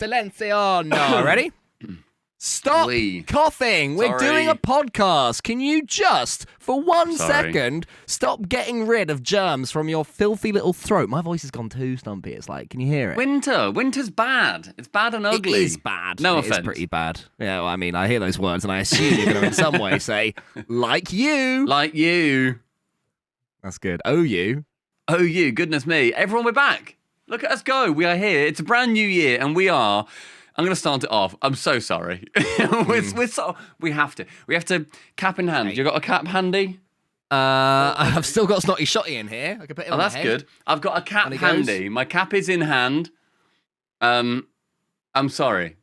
Silencio. No, ready? Stop coughing. We're doing a podcast. Can you just, for 1 second, stop getting rid of germs from your filthy little throat? My voice has gone too stumpy. It's like, can you hear it? Winter's bad. It's bad and ugly. It is bad. No offense. It's pretty bad. Yeah, well, I mean, I hear those words and I assume you're going to in some way say, like you. Like you. That's good. Oh, you. Oh, you. Goodness me. Everyone, we're back. Look at us go. We are here. It's a brand new year and we are... I'm going to start it off. I'm so sorry. We have to. Cap in hand. You got a cap handy? I've still got Snotty Shotty in here. I can put it on my head. That's good. I've got a cap handy. My cap is in hand. I'm sorry.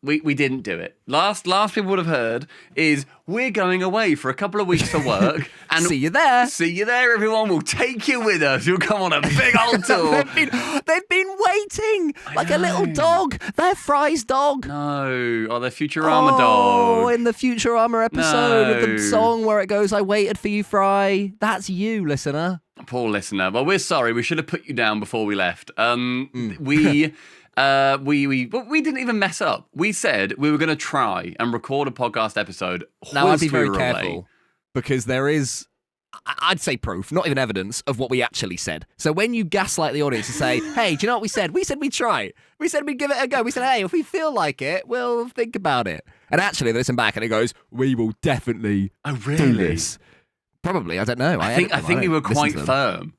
We didn't do it. Last people would have heard is we're going away for a couple of weeks for work. And see you there. See you there, everyone. We'll take you with us. You'll come on a big old tour. they've been waiting like a little dog. They're Fry's dog. No. Oh, they're Futurama dog. Oh, in the Futurama episode with the song where it goes, I waited for you, Fry. That's you, listener. Poor listener. Well, we're sorry. We should have put you down before we left. We didn't even mess up. We said we were going to try and record a podcast episode. Now, I'd be very careful because there is, I'd say proof, not even evidence of what we actually said. So when you gaslight the audience and say, hey, do you know what we said? We said we'd try it. We said we'd give it a go. We said, hey, if we feel like it, we'll think about it. And actually, they listen back and it goes, we will definitely do this. Probably, I don't know. I think you were quite firm.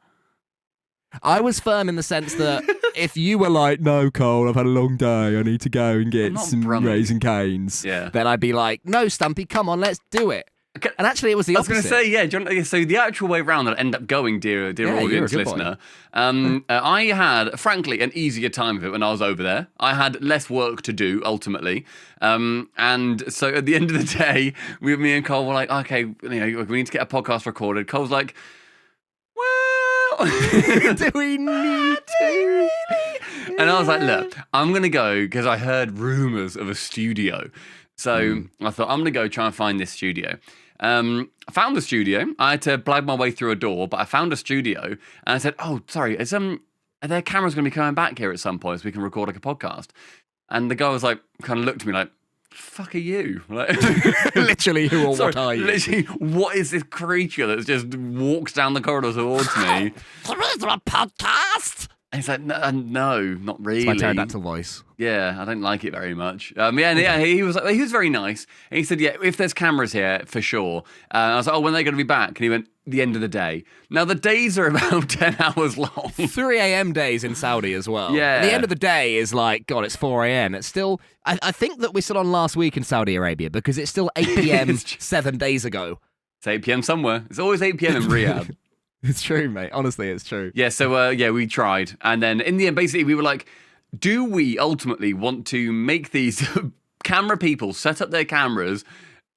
I was firm in the sense that if you were like, no, Cole, I've had a long day, I need to go and get some Raisin Canes, then I'd be like, no, Stumpy, come on, let's do it. And actually, it was the opposite. I was going to say, so the actual way around that ended up going, dear audience listener, I had, frankly, an easier time of it when I was over there. I had less work to do, ultimately. And so at the end of the day, me and Cole were like, okay, we need to get a podcast recorded. Cole's like, do we need to? And I was like, look, I'm going to go because I heard rumours of a studio. So I thought, I'm going to go try and find this studio. I found the studio. I had to blag my way through a door, but I found a studio. And I said, oh, sorry, are there cameras going to be coming back here at some point so we can record like a podcast? And the guy was like, kind of looked at me like, fuck are you? Like, literally, who or what are you? Literally, what is this creature that just walks down the corridor towards me? There is a podcast. And he's like, no, not really. It's my pterodactyl voice. Yeah, I don't like it very much. He was very nice. And he said, yeah, if there's cameras here, for sure. I was like, oh, when are they going to be back? And he went, the end of the day. Now, the days are about 10 hours long. 3 a.m. days in Saudi as well. Yeah. The end of the day is like, God, it's 4 a.m. It's still, I think that we're still on last week in Saudi Arabia because it's still 8 p.m. 7 days ago. It's 8 p.m. somewhere. It's always 8 p.m. in Riyadh. It's true, mate. Honestly, it's true. Yeah, so, we tried. And then in the end, basically, we were like, do we ultimately want to make these camera people set up their cameras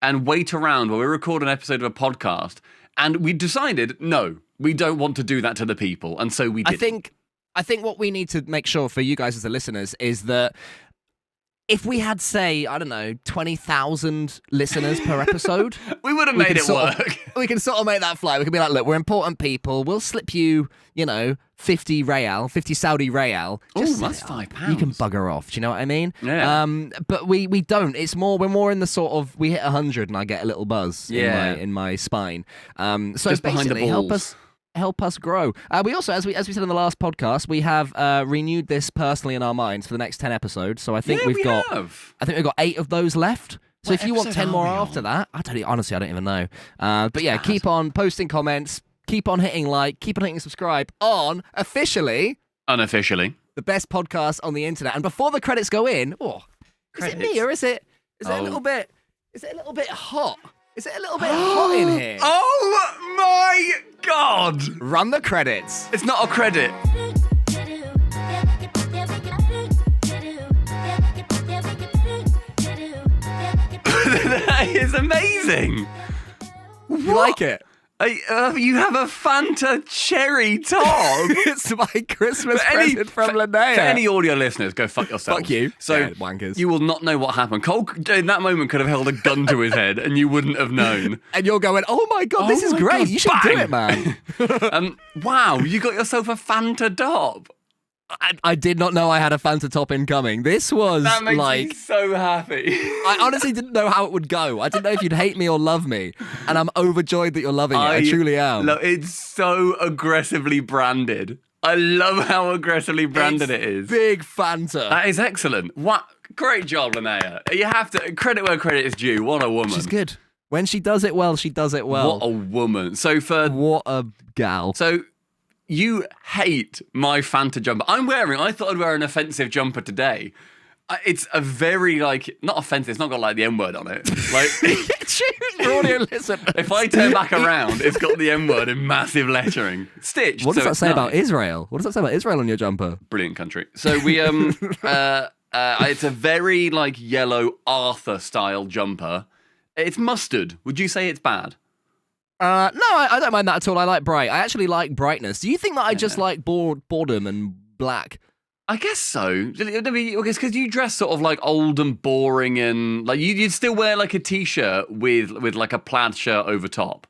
and wait around while we record an episode of a podcast? And we decided, no, we don't want to do that to the people. And so we didn't. I think what we need to make sure for you guys as the listeners is that if we had, say, I don't know, 20,000 listeners per episode, we would have made it work. We can sort of make that fly. We can be like, look, we're important people. We'll slip you, 50 Saudi Riyal. Oh, that's £5. You can bugger off. Do you know what I mean? Yeah. But we don't. It's more, we're more in the sort of, we hit 100 and I get a little buzz in my spine. So just behind the balls. Help us grow. We also, as we said in the last podcast, we have renewed this personally in our minds for the next 10 episodes. So I think we've got 8 of those left. So if you want 10 more after that, I don't even know. But yeah, keep on posting comments, keep on hitting like, keep on hitting subscribe on Unofficially, the best podcast on the internet. And before the credits go in, is it me or is it a little bit hot? Is it a little bit hot in here? Oh my God! Run the credits. It's not a credit. That is amazing. You like it? You have a Fanta cherry top. It's my Christmas present from Linnea. For any audio listeners, go fuck yourself. Fuck you. So wankers. You will not know what happened. Cole, in that moment, could have held a gun to his head and you wouldn't have known. And you're going, oh my God, this is great. You should do it, man. Wow, you got yourself a Fanta top. I did not know I had a Fanta top incoming. This was That makes like me so happy. I honestly didn't know how it would go. I didn't know if you'd hate me or love me, and I'm overjoyed that you're loving it. I truly am. It's so aggressively branded. I love how aggressively branded it is. Big Fanta. That is excellent. What great job, Linnea. You have to credit where credit is due. What a woman. She's good. When she does it well, she does it well. What a woman. What a gal. So you hate my Fanta jumper. I thought I'd wear an offensive jumper today. It's a very, not offensive. It's not got, the N-word on it. For audio listeners. If I turn back around, it's got the N-word in massive lettering. Stitched. What does so that say nice. about Israel? What does that say about Israel on your jumper? Brilliant country. So we, it's a very, yellow Arthur-style jumper. It's mustard. Would you say it's bad? No, I don't mind that at all. I like bright. I actually like brightness. Do you think that I just like boredom and black? I guess so. It's because you dress sort of old and boring, and you'd still wear a t-shirt with a plaid shirt over top.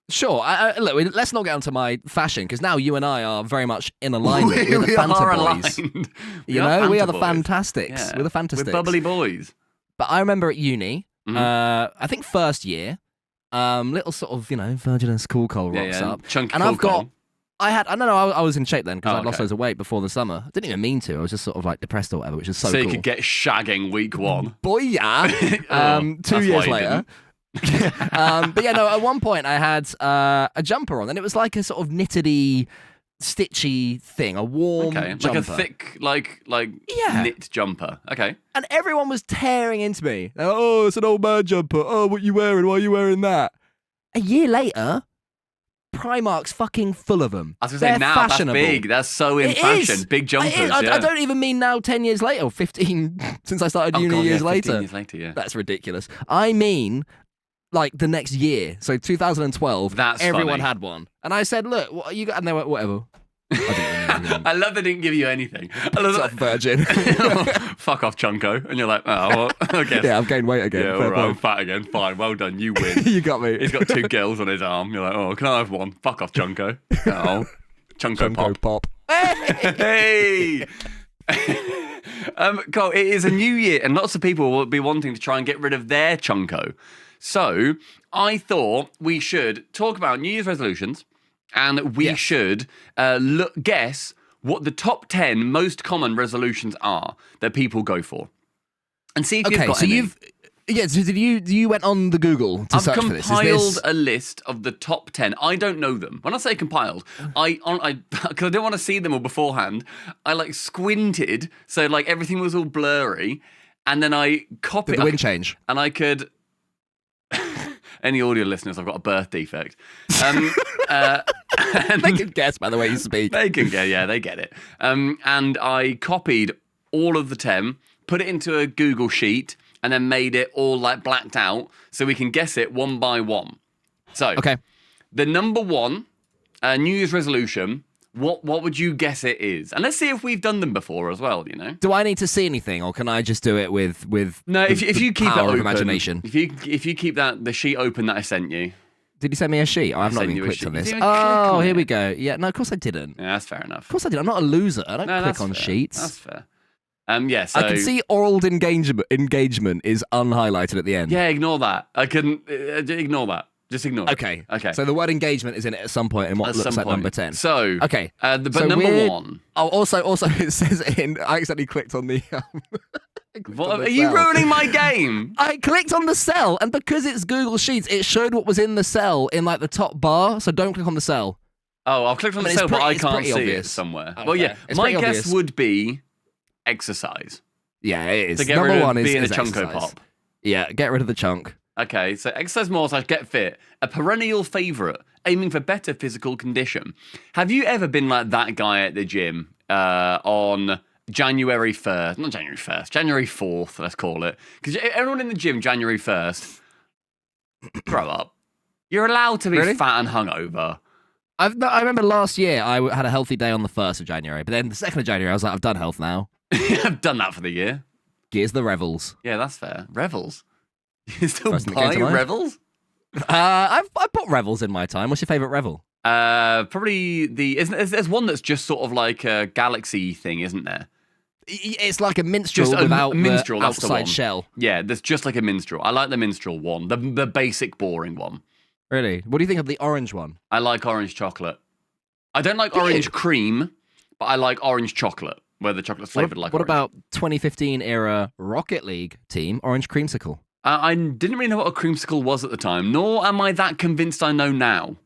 Sure. Look, let's not get onto my fashion because now you and I are very much in alignment. We're the we Fanta are boys. aligned. We are the boys. Fantastics. Yeah. We're the Fantastics. We're bubbly boys. But I remember at uni, Mhm. I think first year, little sort of Virginus Cool Cole rocks up, Chunky and cool I've got. Cole. I was in shape then because Oh, I'd lost okay. loads of weight before the summer. I didn't even mean to. I was just sort of depressed or whatever, which is so So cool. you could get shagging week one. Boy, yeah. 2 that's years why you later. But yeah, no. At one point, I had a jumper on, and it was like a sort of knitted-y, stitchy thing, a warm Okay, jumper. like a thick, Yeah. knit jumper. Okay. And everyone was tearing into me. They're like, oh, it's an old man jumper. Oh, what you wearing? Why are you wearing that? A year later, Primark's fucking full of them. I was going to say, now fashionable. that's big. That's so in It fashion. is. Big jumpers, It is. I yeah. don't even mean now 10 years later or 15 since I started uni God, years 15 later. years later, yeah. That's ridiculous. I mean, the next year. So 2012, That's everyone funny. had one. And I said, look, what you got? And they went, whatever. I didn't really know. I love they didn't give you anything. I love Soft virgin. Fuck off, Chunko. And you're like, oh, well, I guess. Yeah, I've gained weight again. Yeah, Fair all right, I'm play. fat again. Fine, well done. You win. You got me. He's got 2 girls on his arm. You're like, oh, can I have one? Fuck off, Chunko. Oh, Chunko Chunko pop. pop. Hey! Cole, it is a new year, and lots of people will be wanting to try and get rid of their Chunko. So I thought we should talk about New Year's resolutions, and we should guess what the top 10 most common resolutions are that people go for, and see if you've got any. So did you went on the Google to I've search for this? compiled a list of the top 10. I don't know them. When I say compiled, because I didn't want to see them all beforehand, I squinted, so everything was all blurry, and then I copied the wind change. and I could. Any audio listeners, I've got a birth defect. And They can guess by the way you speak. they can get, yeah, they get it. And I copied all of the 10, put it into a Google sheet, and then made it all blacked out so we can guess it one by one. So, Okay. the number one New Year's resolution, what would you guess it is? And let's see if we've done them before as well, Do I need to see anything, or can I just do it with No, if you keep it power open, of imagination? If you keep the sheet open that I sent you. Did you send me a sheet? Oh, I've not sent even you a clicked sheet. on You this. didn't click Oh, on here it. we go. Yeah, no, of course I didn't. Yeah, that's fair enough. Of course I did. I'm not a loser. I don't No, click that's on fair. sheets. That's fair. Yeah, so... I can see oral engagement is unhighlighted at the end. Yeah, ignore that. I couldn't... ignore that. Just ignore it. Okay. Okay. So the word engagement is in it at some point in what At looks some like point. number 10. So... Okay. But So number we're- one... Oh, also, it says I accidentally clicked on the. What, are you ruining my game? I clicked on the cell, and because it's Google Sheets, it showed what was in the cell in the top bar. So don't click on the cell. Oh, I've clicked on the it's cell, but I it's can't pretty see it obvious. somewhere. Oh, Well, fair. yeah, It's my pretty guess obvious. would be exercise. Yeah, it is. To get Number rid of one is being is a chunko exercise. pop. Yeah, get rid of the chunk. Okay, so exercise more / get fit, a perennial favourite, aiming for better physical condition. Have you ever been like that guy at the gym on January 1st? Not January 1st, January 4th, let's call it. Because everyone in the gym, January 1st, grow up. You're allowed to be Really? fat and hungover. I remember last year I had a healthy day on the 1st of January, but then the 2nd of January I was like, I've done health now. I've done that for the year. Gears the revels. Yeah, that's fair. Revels. You still First thing that came buy to mind. Revels? I put revels in my time. What's your favourite revel? Probably there's one that's just sort of like a galaxy thing, isn't there? It's like a minstrel Just without minstrel, the that's the outside one. shell. Yeah, there's just like a minstrel. I like the minstrel one, the basic boring one. Really? What do you think of the orange one? I like orange chocolate. I don't like Do orange you? cream, but I like orange chocolate, where the chocolate's flavored like What orange. about 2015 era Rocket League team Orange Creamsicle? I didn't really know what a creamsicle was at the time, nor am I that convinced I know now.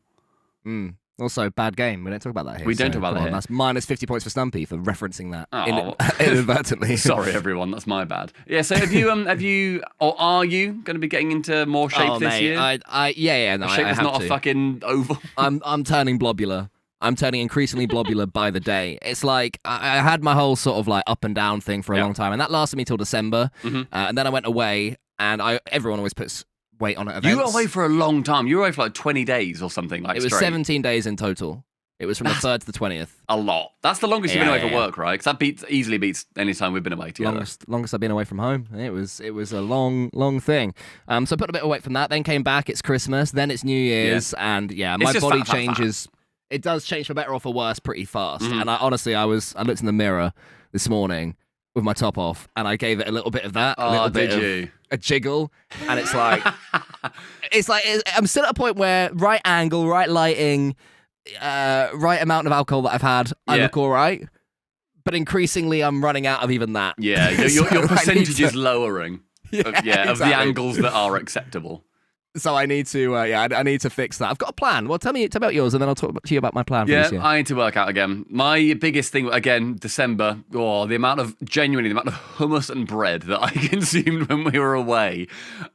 Also, bad game. We don't talk about that here. We don't talk about that here. That's minus 50 points for Stumpy for referencing that Oh. inadvertently. Sorry, everyone, that's my bad. Yeah, so have you, or are you going to be getting into more shape this year? No, A shape I that's have not to. a fucking oval. I'm turning blobular. I'm turning increasingly blobular by the day. It's like I had my whole sort of like up and down thing for a long time, and that lasted me till December. And then I went away, and everyone always puts weight on at events. You were away for a long time. You were away for like 20 days or something like It was straight. 17 days in total. It was from the 3rd to the 20th. A lot. That's the longest you've been away for work, right? Because that easily beats any time we've been away together. Longest I've been away from home. It was a long thing. So I put a bit of weight from that. Then came back. It's Christmas. Then it's New Year's, and my just body fat. changes. It does change for better or for worse pretty fast. And I honestly, I looked in the mirror this morning with my top off, and I gave it a little bit of that. A little bit of a jiggle, and it's like, I'm still at a point where right angle, right lighting, right amount of alcohol that I've had, I look all right. But increasingly, I'm running out of even that. Yeah, your percentage is lowering. Exactly. Of the angles that are acceptable. So I need to, I need to fix that. I've got a plan. Well, tell me about yours, and then I'll talk to you about my plan for this year. I need to work out again. My biggest thing, again, December, the amount of hummus and bread that I consumed when we were away.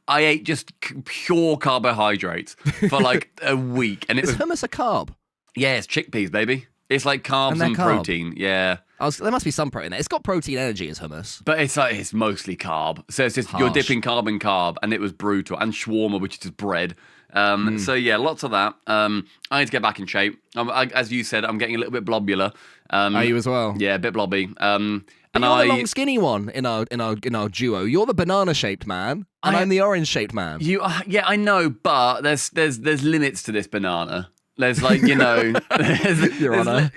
I ate just pure carbohydrates for like a week. And Is hummus a carb? Yeah, it's chickpeas, baby. It's like carbs and protein. Yeah. There must be some protein there. It's got protein energy as hummus. But it's mostly carb. So it's just, you're dipping carb in carb, and it was brutal. And shawarma, which is just bread. So yeah, lots of that. I need to get back in shape. As you said, I'm getting a little bit blobular. Are you as well? Yeah, a bit blobby. And you're the long skinny one in our duo. You're the banana shaped man, and I'm the orange shaped man. Yeah, I know, but there's limits to this banana. There's like, Your Honor.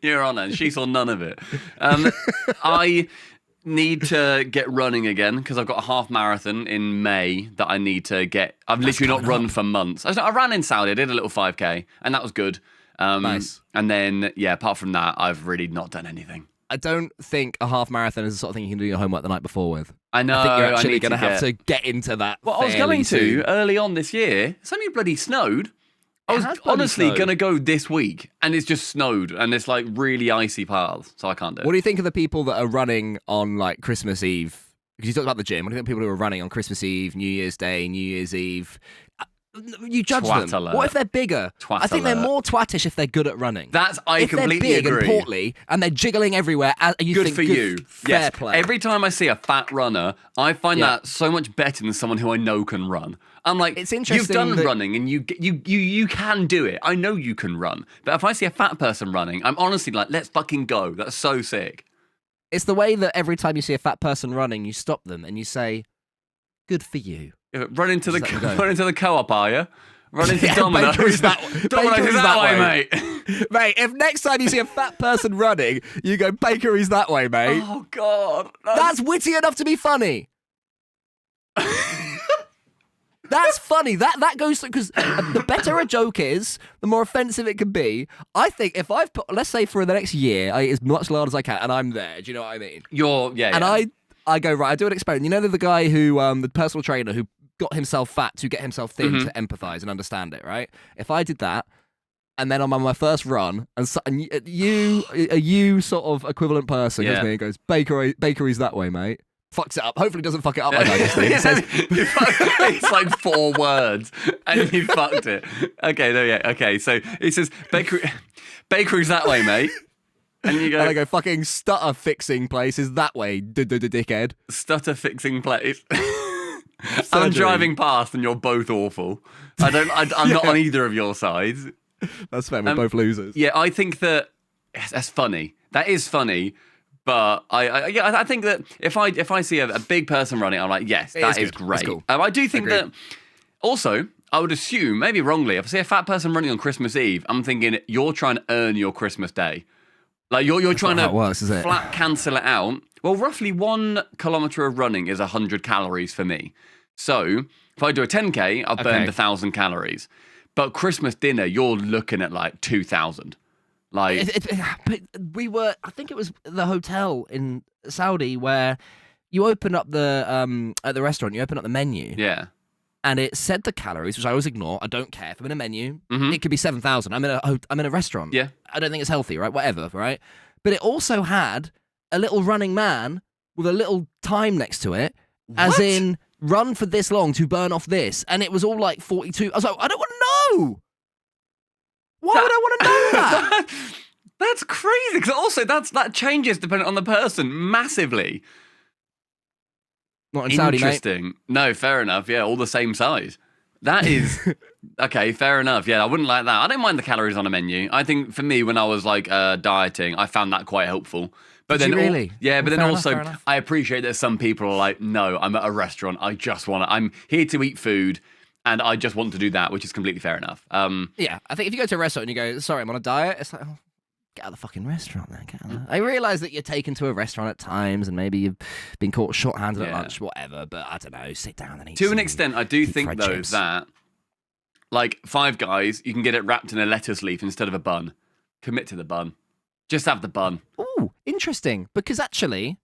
Your Honor. She saw none of it. I need to get running again because I've got a half marathon in May that I need to get. I've literally not run for months. I ran in Saudi. I did a little 5K, and that was good. Nice. And then, apart from that, I've really not done anything. I don't think a half marathon is the sort of thing you can do your homework the night before with. I know. I think you're actually going to have to get into that. Well, I was going to early on this year. It's only bloody snowed. I was honestly going to go this week, and it's just snowed, and it's like really icy paths, so I can't do it. What do you think of the people that are running on like Christmas Eve? Because you talked about the gym. What do you think of people who are running on Christmas Eve, New Year's Day, New Year's Eve? You judge Twat them. alert. What if they're bigger? Twat I think alert. they're more twattish if they're good at running. I completely if they're big agree. and portly and they're jiggling everywhere, Good for you. Fair play. Every time I see a fat runner, I find that so much better than someone who I know can run. I'm like, it's interesting. You've done running, and you can do it. I know you can run. But if I see a fat person running, I'm honestly like, let's fucking go. That's so sick. It's the way that every time you see a fat person running, you stop them and you say, "Good for you." Run into the co-op, are you? Run into Domino's. Domino's is that way, mate. Mate, if next time you see a fat person running, you go, bakery's that way, mate. Oh, God. That's witty enough to be funny. That's funny. That goes through, because the better a joke is, the more offensive it can be. I think if I've put, let's say for the next year, I eat as much lard as I can, and I'm there. Do you know what I mean? I go, right, I do an experiment. You know the guy who, the personal trainer who got himself fat to get himself thin to empathize and understand it, right? If I did that, and then I'm on my first run, and you sort of equivalent person goes me and goes, bakery's that way, mate. Fucks it up. Hopefully doesn't fuck it up like I just did. It says, it's like 4 words, and you fucked it. Okay, so it says, bakery's that way, mate. And you go, and I go, fucking stutter fixing place is that way, dickhead. Stutter fixing place. I'm driving past and you're both awful. I'm not on either of your sides. That's fair, we're both losers. Yeah, I think that that's funny. That is funny, but I think that if I see a big person running, I'm like, yes, that is great. Cool. I do think that also I would assume, maybe wrongly, if I see a fat person running on Christmas Eve, I'm thinking you're trying to earn your Christmas day. Like you're trying to works, is it? flat cancel it out. Well, roughly 1 kilometre of running is 100 calories for me. So if I do a 10K, I've burned 1,000 calories. But Christmas dinner, you're looking at like 2,000. Like, but I think it was the hotel in Saudi where you open up at the restaurant, you open up the menu. yeah. And it said the calories, which I always ignore. I don't care. If I'm in a menu, Mm-hmm. it could be 7,000. I'm in a restaurant. Yeah. I don't think it's healthy, right? Whatever, right? But it also had a little running man with a little time next to it, as in run for this long to burn off this, and it was all like 42. I was like, I don't want to know. Why would I want to know that? That's crazy. Because also that changes depending on the person massively. Not in Saudi, mate. Interesting. No, fair enough. Yeah, all the same size. That is okay. Fair enough. Yeah, I wouldn't like that. I don't mind the calories on a menu. I think for me, when I was like dieting, I found that quite helpful. But Did then you really? Yeah, but then Fair also enough. I appreciate that some people are like, no, I'm at a restaurant. I just want to. I'm here to eat food, and I just want to do that, which is completely fair enough. Yeah, I think if you go to a restaurant and you go, sorry, I'm on a diet, it's like, oh, get out of the fucking restaurant then. Get out of there. I realise that you're taken to a restaurant at times and maybe you've been caught short-handed at lunch, whatever, but I don't know, sit down and eat To an extent, I do think, fried though, chips. that, like, Five Guys, you can get it wrapped in a lettuce leaf instead of a bun. Commit to the bun. Just have the bun. Ooh, interesting, because actually,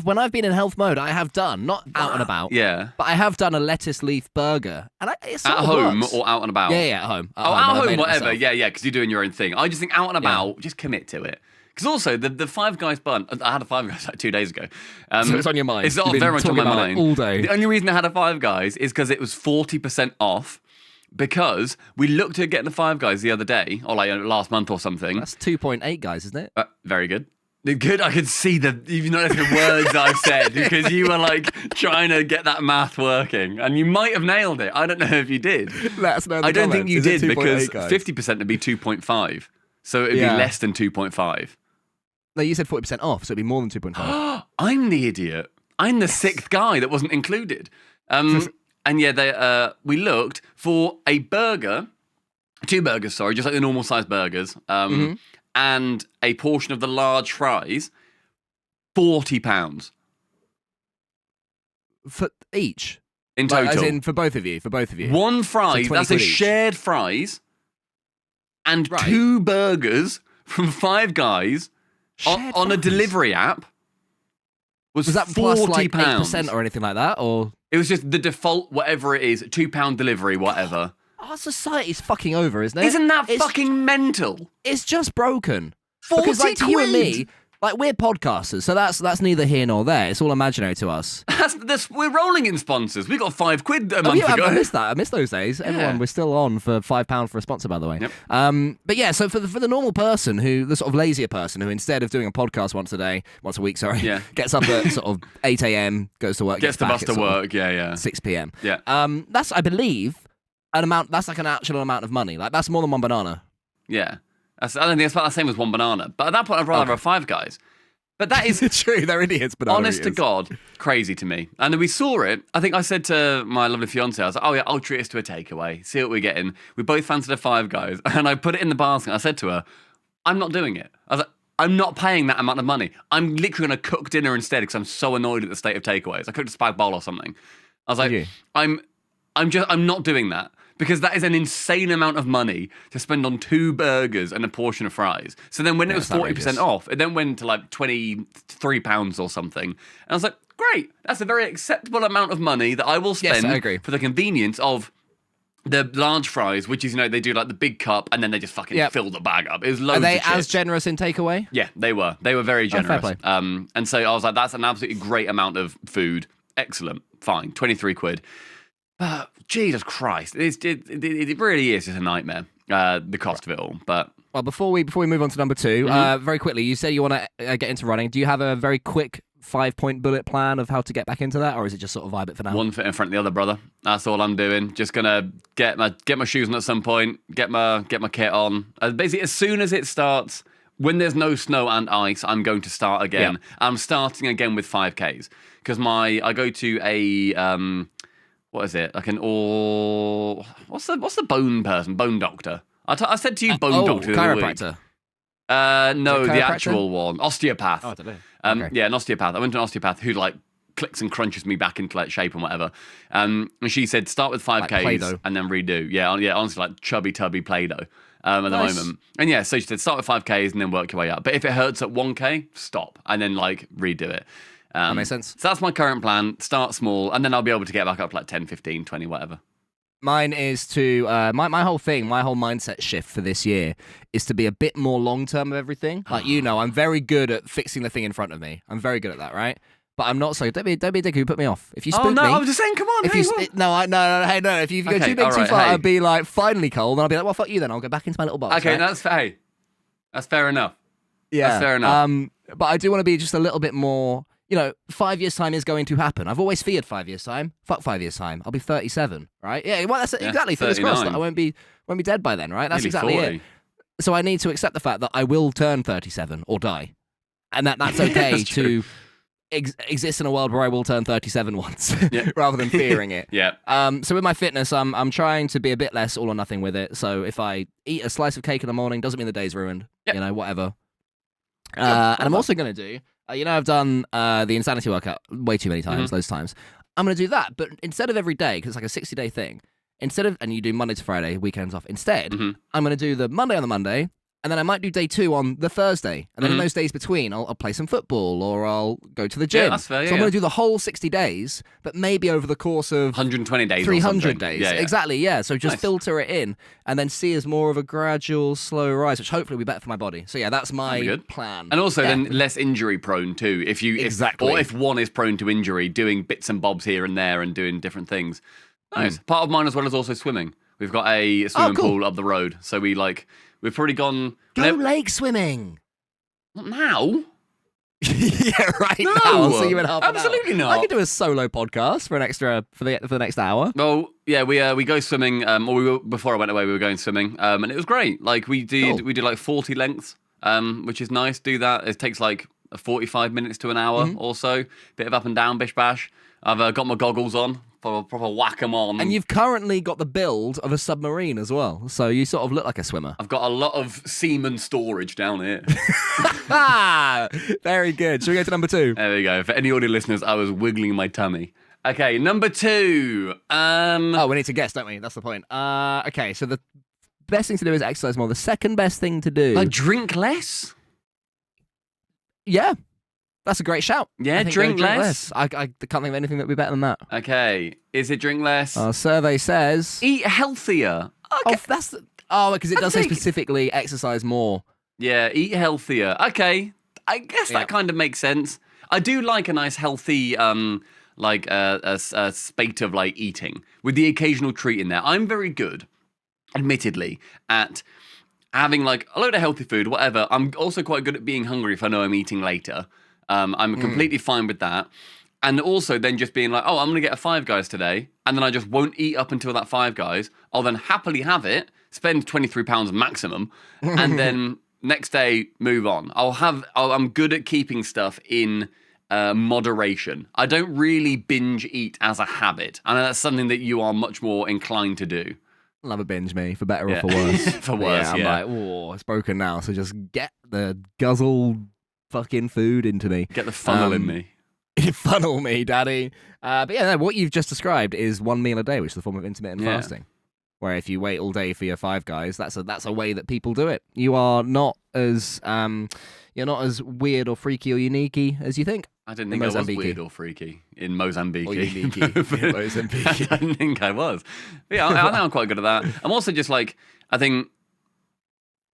when I've been in health mode, I have done, not out and about, Yeah. but I have done a lettuce leaf burger. And it sort At of home works. or out and about? Yeah, at home. At I've home, made it whatever. myself. Yeah, because you're doing your own thing. I just think out and about, just commit to it. Because also, the Five Guys bun, I had a Five Guys like 2 days ago. So it's on your mind. It's You've been very much on my talking about it mind. all day. The only reason I had a Five Guys is because it was 40% off. Because we looked at getting the Five Guys the other day, or like last month or something. That's 2.8 guys, isn't it? Very good. Good. I could see you've noticed the words I've said because you were like trying to get that math working, and you might have nailed it. I don't know if you did. Let us know in the I don't think comments. you Is it did 2.8 because guys? 50% would be 2.5, so it'd Yeah. be less than 2.5. No, you said 40% off, so it'd be more than 2.5. I'm the idiot. I'm the sixth guy that wasn't included. And yeah, we looked for a burger, 2 burgers, sorry, just like the normal size burgers, and a portion of the large fries, £40 For each? in Like, total. as in for both of you? One fry, So 20 that's a quid each. shared fries, and Right. 2 burgers from Five Guys Shared on a fries? delivery app was Was that £40. plus like 8% or anything like that? Or It was just the default, whatever it is, £2 delivery, whatever. our society's fucking over, isn't it? Isn't that It's- fucking mental? It's just broken. 40 Because like to you and me, quid? like we're podcasters, so that's neither here nor there. It's all imaginary to us. We're rolling in sponsors. We got £5 a Oh, month yeah, ago. I missed that. I missed those days. Everyone, we're still on for £5 for a sponsor, by the way. Yep. But yeah, so for the normal person the sort of lazier person who instead of doing a podcast once a week, Yeah. gets up at sort of 8 a.m, goes to work, Gets the back bus at to sort of work. Yeah. 6 p.m. Yeah. That's I believe an amount. That's like an actual amount of money. Like that's more than one banana. Yeah. I don't think it's about the same as one banana. But at that point, I'd rather have Five Guys. But that is True, they're idiots, banana honest to eaters. God, crazy to me. And then we saw it. I think I said to my lovely fiance, I was like, oh yeah, I'll treat us to a takeaway. See what we're getting. We both fancied a Five Guys. And I put it in the basket. I said to her, I'm not doing it. I was like, I'm not paying that amount of money. I'm literally going to cook dinner instead because I'm so annoyed at the state of takeaways. I cooked a spag bowl or something. I was like, you? I'm not doing that. Because that is an insane amount of money to spend on 2 burgers and a portion of fries. So then when it was that's 40% outrageous. off, it then went to like £23 or something. And I was like, great, that's a very acceptable amount of money that I will spend I agree. for the convenience of the large fries, which is, they do like the big cup and then they just fucking fill the bag up. It was loads Are they of shit. as generous in takeaway? Yeah, they were. They were very fair generous. play. And so I was like, that's an absolutely great amount of food. Excellent. Fine. £23. But Jesus Christ, it really is just a nightmare. The cost of it all. But Well, before we move on to number 2, very quickly, you said you want to get into running. Do you have a very quick 5-point bullet plan of how to get back into that, or is it just sort of vibe it for now? one foot in front of the other, brother. That's all I'm doing. Just gonna get my shoes on at some point. Get my kit on. Basically, as soon as it starts, when there's no snow and ice, I'm going to start again. I'm starting again with 5Ks because I go to a what is it? Like an or what's the bone doctor? I said to you bone doctor the other week. Chiropractor. No, the actual one, osteopath. Oh, I don't know. Okay. Yeah, an osteopath. I went to an osteopath who like clicks and crunches me back into like shape and whatever. And she said start with 5Ks Play-Doh. and then redo. Yeah, honestly, like chubby tubby Play-Doh at the moment. And yeah, so she said start with 5Ks and then work your way up. But if it hurts at 1K, stop and then like redo it. That makes sense. So that's my current plan. Start small and then I'll be able to get back up to like 10, 15, 20, whatever. Mine is to my whole mindset shift for this year is to be a bit more long term of everything. Like I'm very good at fixing the thing in front of me. I'm very good at that, right? But I'm not so. Don't be a dick who put me off. If you spook me, I was just saying, come on. If if you go too big too far, I'd be like, finally, Cole. Then I'll be like, well, fuck you. Then I'll go back into my little box. Okay, right? that's fair. That's fair enough. Yeah, that's fair enough. But I do want to be just a little bit more. 5 years' time is going to happen. I've always feared 5 years' time. Fuck 5 years' time. I'll be 37, right? Yeah, well, that's exactly. Fingers crossed that I won't be dead by then, right? That's Nearly exactly 40. it. So I need to accept the fact that I will turn 37 or die, and that's okay That's to exist in a world where I will turn 37 once, Yeah. rather than fearing it. Yeah. So with my fitness, I'm trying to be a bit less all or nothing with it. So if I eat a slice of cake in the morning, doesn't mean the day's ruined. Yep. Whatever. And I'm also going to do. I've done the insanity workout way too many times, those times. I'm going to do that, but instead of every day, because it's like a 60-day thing, and you do Monday to Friday, weekends off, instead, I'm going to do the Monday on the Monday, and then I might do day 2 on the Thursday. And then in those days between, I'll play some football or I'll go to the gym. Yeah, that's fair, so I'm going to do the whole 60 days, but maybe over the course of 120 days 300 days. Yeah. Exactly, yeah. So just Nice. filter it in and then see as more of a gradual, slow rise, which hopefully will be better for my body. So yeah, that's my plan. And also then less injury prone too. Exactly. Or if one is prone to injury, doing bits and bobs here and there and doing different things. Nice. Part of mine as well is also swimming. We've got a swimming pool up the road. So we've probably gone... Go lake swimming. Not now. Yeah, right No, now. I'll see you in half an hour. absolutely not. I could do a solo podcast for the next hour. Well, yeah, we go swimming. Before I went away, we were going swimming, and it was great. Like we did like 40 lengths, which is nice. Do that. It takes like 45 minutes to an hour or so. Bit of up and down, bish bash. I've got my goggles on. Proper whack 'em on. And you've currently got the build of a submarine as well, so you sort of look like a swimmer. I've got a lot of semen storage down here. Very good. Shall we go to number 2? There we go. For any audio listeners, I was wiggling my tummy. Okay, number 2. Oh, we need to guess, don't we? That's the point. Okay, so the best thing to do is exercise more. The second best thing to do... Like drink less? Yeah. That's a great shout. Yeah, I think drink go less. I can't think of anything that would be better than that. Okay, is it drink less? Our survey says... Eat healthier. Okay. Because it does say specifically exercise more. Yeah, eat healthier. Okay, I guess that kind of makes sense. I do like a nice healthy, like a spate of like eating with the occasional treat in there. I'm very good, admittedly, at having like a load of healthy food, whatever. I'm also quite good at being hungry if I know I'm eating later. I'm completely fine with that. And also then just being like, oh, I'm going to get a Five Guys today. And then I just won't eat up until that Five Guys. I'll then happily have it, spend £23 maximum, and then next day move on. I'm good at keeping stuff in moderation. I don't really binge eat as a habit. And that's something that you are much more inclined to do. Love a binge, me, for better or for worse. For worse, I'm like, oh, it's broken now. So just get the guzzle fucking food into me. Get the funnel in me. Funnel me, daddy. But yeah, no, what you've just described is one meal a day, which is a form of intermittent fasting. Where if you wait all day for your Five Guys, that's a way that people do it. You are not as weird or freaky or uniquey as you think. I didn't think I was weird or freaky in Mozambique. Or unique in Mozambique. I didn't think I was. But yeah, I think I'm quite good at that. I'm also just like,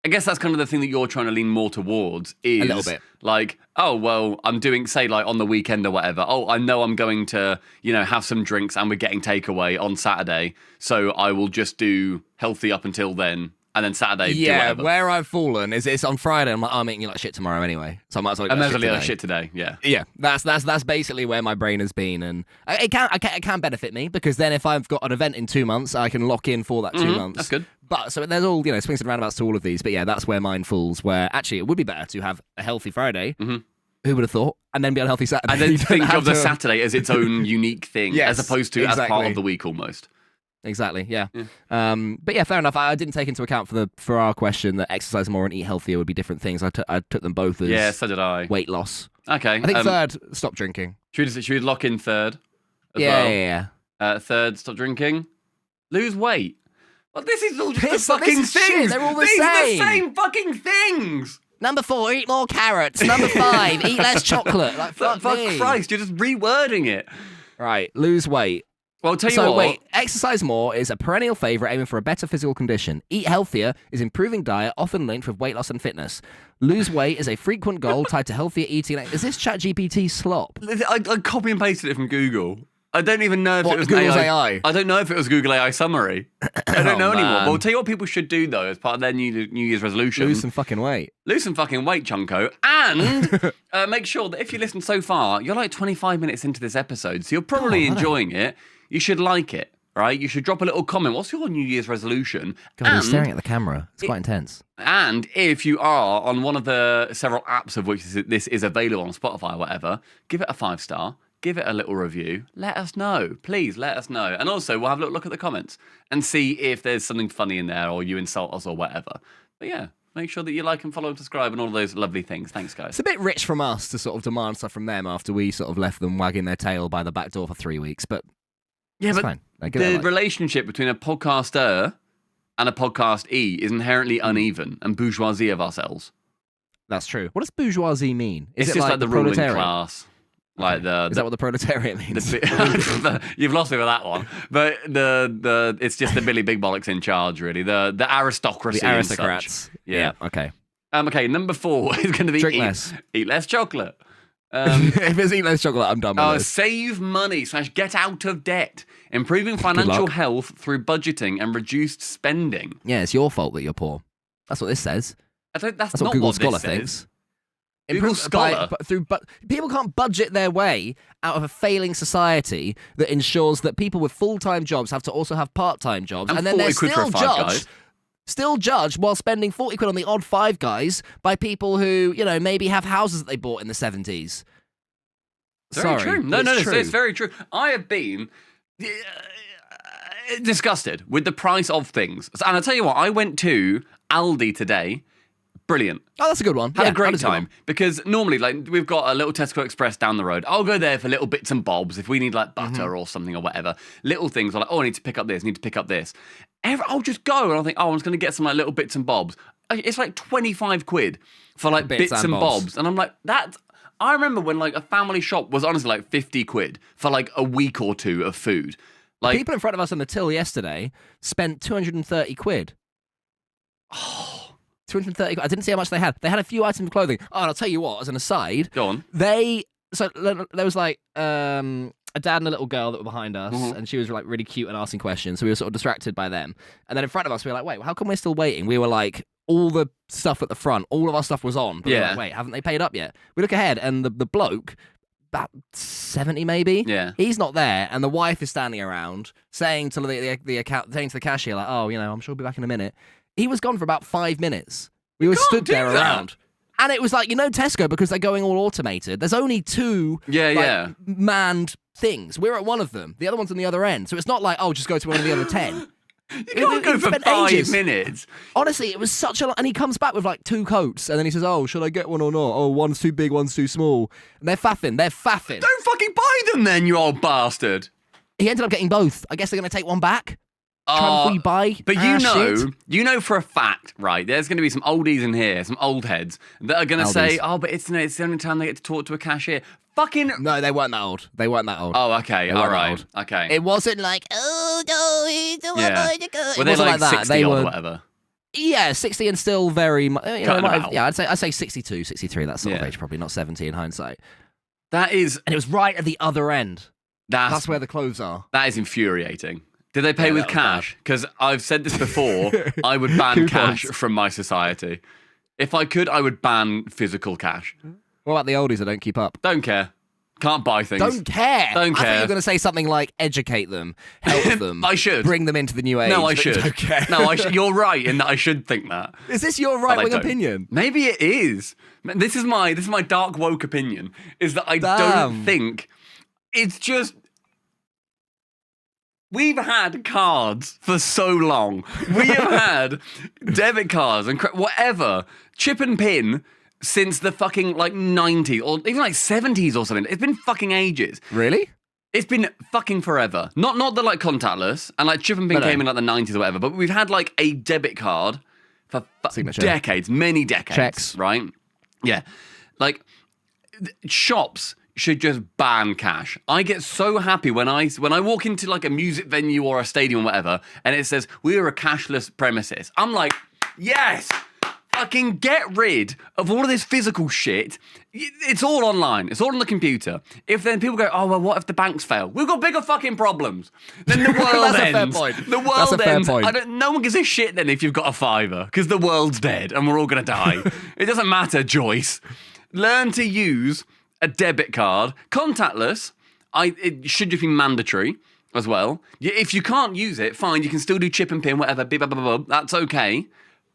I guess that's kind of the thing that you're trying to lean more towards is a little bit. Like, oh, well, I'm doing, say, like on the weekend or whatever. Oh, I know I'm going to, have some drinks and we're getting takeaway on Saturday. So I will just do healthy up until then. And then Saturday, do whatever. Where I've fallen is it's on Friday. I'm like, I'm eating like shit tomorrow anyway. So I might as well eat shit today. Yeah. Yeah. That's basically where my brain has been. And it can benefit me because then if I've got an event in 2 months, I can lock in for that 2 months. That's good. But so there's all, swings and roundabouts to all of these. But yeah, that's where mine falls, where actually it would be better to have a healthy Friday Who would have thought? And then be on Healthy Saturday. And then You don't think have of the to- Saturday as its own unique thing, Yes, as opposed to as part exactly. of the week almost. Exactly, yeah. But yeah, fair enough. I didn't take into account for our question that exercise more and eat healthier would be different things. I took them both as Yeah, so did I. weight loss. Okay. I think third, stop drinking. Should we lock in third as Yeah, well? yeah. Third, stop drinking. Lose weight. Well, this is all just the This fucking is shit, things. they're all the These are same. the same fucking things. Number 4, eat more carrots. Number 5, eat less chocolate. Like, fuck me. Christ, you're just rewording it. Right, lose weight. Well, I'll tell you So what. wait, exercise more is a perennial favourite aiming for a better physical condition. Eat healthier is improving diet, often linked with weight loss and fitness. Lose weight is a frequent goal tied to healthier eating. Is this ChatGPT slop? I copy and pasted it from Google. I don't even know if What, it was Google's AI. AI? I don't know if it was Google AI summary. I don't know anymore. man. Well, I'll tell you what people should do, though, as part of their New Year's resolution. Lose some fucking weight. Lose some fucking weight, Chunko. And make sure that if you listen so far, you're like 25 minutes into this episode, so you're probably enjoying it. You should like it, right? You should drop a little comment. What's your New Year's resolution? God, he's staring at the camera. It's quite intense. And if you are on one of the several apps of which this is available on Spotify or whatever, give it a 5-star. Give it a little review. Let us know. Please let us know. And also, we'll have a little look at the comments and see if there's something funny in there or you insult us or whatever. But yeah, make sure that you like and follow and subscribe and all of those lovely things. Thanks, guys. It's a bit rich from us to sort of demand stuff from them after we sort of left them wagging their tail by the back door for 3 weeks. But Yeah, it's but fine. I get it, the like- relationship between a podcaster and a podcast-e is inherently uneven and bourgeoisie of ourselves. That's true. What does bourgeoisie mean? Is It's it just like the ruling proletariat? class. Like Is that what the proletariat means? You've lost me with that one, but it's just the Billy Big Bollocks in charge, really. The aristocracy, The and such. aristocrats. Yeah. Okay. Okay. Number 4 is going to be Drink less. Eat less chocolate. If it's eat less chocolate, I'm done with this. Save money / get out of debt. Improving financial luck. health through budgeting and reduced spending. Yeah, it's your fault that you're poor. That's what this says. That's That's not what Google what Scholar this says. thinks. Google Scholar? People can't budget their way out of a failing society that ensures that people with full-time jobs have to also have part-time jobs, And and then they're 40 quid for a still Five judged. Guys. Still judged while spending 40 quid on the odd Five Guys by people who, maybe have houses that they bought in the 70s. Very Sorry, true. No, but no, it's very true. I have been disgusted with the price of things. And I'll tell you what, I went to Aldi today. Brilliant. Oh, that's a good one. Had Yeah, a great that is a good time one. because normally, like, we've got a little Tesco Express down the road. I'll go there for little bits and bobs if we need like butter or something or whatever. Little things like, oh, I need to pick up this, need to pick up this. I'll just go and I'll think, oh, I'm just going to get some like little bits and bobs. It's like 25 quid for like bits and bobs. And I'm like, I remember when like a family shop was honestly like 50 quid for like a week or two of food. Like, People in front of us in the till yesterday spent 230 quid. oh, 230 quid. I didn't see how much they had. They had a few items of clothing. Oh, and I'll tell you what, as an aside, go on. there was like a dad and a little girl that were behind us, and she was like really cute and asking questions, so we were sort of distracted by them. And then in front of us, we were like, wait, how come we're still waiting? We were like, all the stuff at the front, all of our stuff was on. But we were Yeah. like, wait, haven't they paid up yet? We look ahead, and the bloke, about 70 maybe, Yeah. he's not there, and the wife is standing around saying to the account, saying to the cashier, like, oh, I'm sure he'll be back in a minute. He was gone for about 5 minutes. We were can't stood do there that. around. And it was like, Tesco, because they're going all automated, there's only 2 manned things. We're at one of them. The other one's on the other end. So it's not like, oh, just go to one of the other 10. You can't go for spent 5 ages. minutes. Honestly, it was such a lot. And he comes back with like 2 coats. And then he says, oh, should I get one or not? Oh, one's too big, one's too small. And they're faffing. Don't fucking buy them then, you old bastard. He ended up getting both. I guess they're going to take one back. Try Oh, before you buy. But shit. you know for a fact, right? There's going to be some oldies in here, some old heads that are going to say, "Oh, but it's the only time they get to talk to a cashier." Fucking No, they weren't that old. Oh, okay, all weren't right, old. okay. It wasn't like, oh, no, he's the Yeah. one to go. Were It they wasn't like like that. 60 They or were, whatever? yeah, 60 and still very much. Cutting about. Yeah, I'd say 62, 63, that sort of Yeah. age, probably not 70 in hindsight. That is And it was right at the other end. that's That's where the clothes are. that is infuriating. Did they pay Yeah, with that was bad. cash? Because I've said this before, I would ban Coupons. cash from my society. If I could, I would ban physical cash. What about the oldies that don't keep up? Don't care. Can't buy things. Don't care. Don't I care. think you're going to say something like educate them, help them. I should. Bring them into the new age. No, I but you should. don't care. No, I should. You're right in that I should think that. Is this your But I right-wing don't. opinion? Maybe it is. This is my dark woke opinion, is that I Damn. don't think it's just. We've had cards for so long. We have had debit cards and whatever, chip and pin, since the fucking like 90s or even like 70s or something. It's been fucking ages. Really? It's been fucking forever. Not the like contactless and like chip and pin came in like the 90s or whatever, but we've had like a debit card for decades, many decades. Checks. Right? Yeah. Like shops should just ban cash. I get so happy when I walk into like a music venue or a stadium or whatever, and it says we are a cashless premises. I'm like, yes, fucking get rid of all of this physical shit. It's all online. It's all on the computer. If then people go, oh well, what if the banks fail? We've got bigger fucking problems. Then the world That's ends. a fair point. The world That's a fair ends. point. No one gives a shit then if you've got a fiver because the world's dead and we're all gonna die. It doesn't matter, Joyce. Learn to use a debit card, contactless. It should just be mandatory as well. If you can't use it, fine. You can still do chip and pin, whatever. Blah, blah, blah, blah. That's okay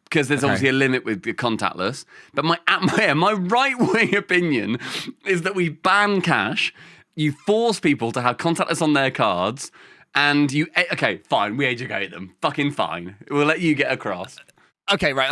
because there's obviously a limit with the contactless. But my right wing opinion is that we ban cash. You force people to have contactless on their cards, and okay, fine. We educate them. Fucking fine. We'll let you get across. Okay, right.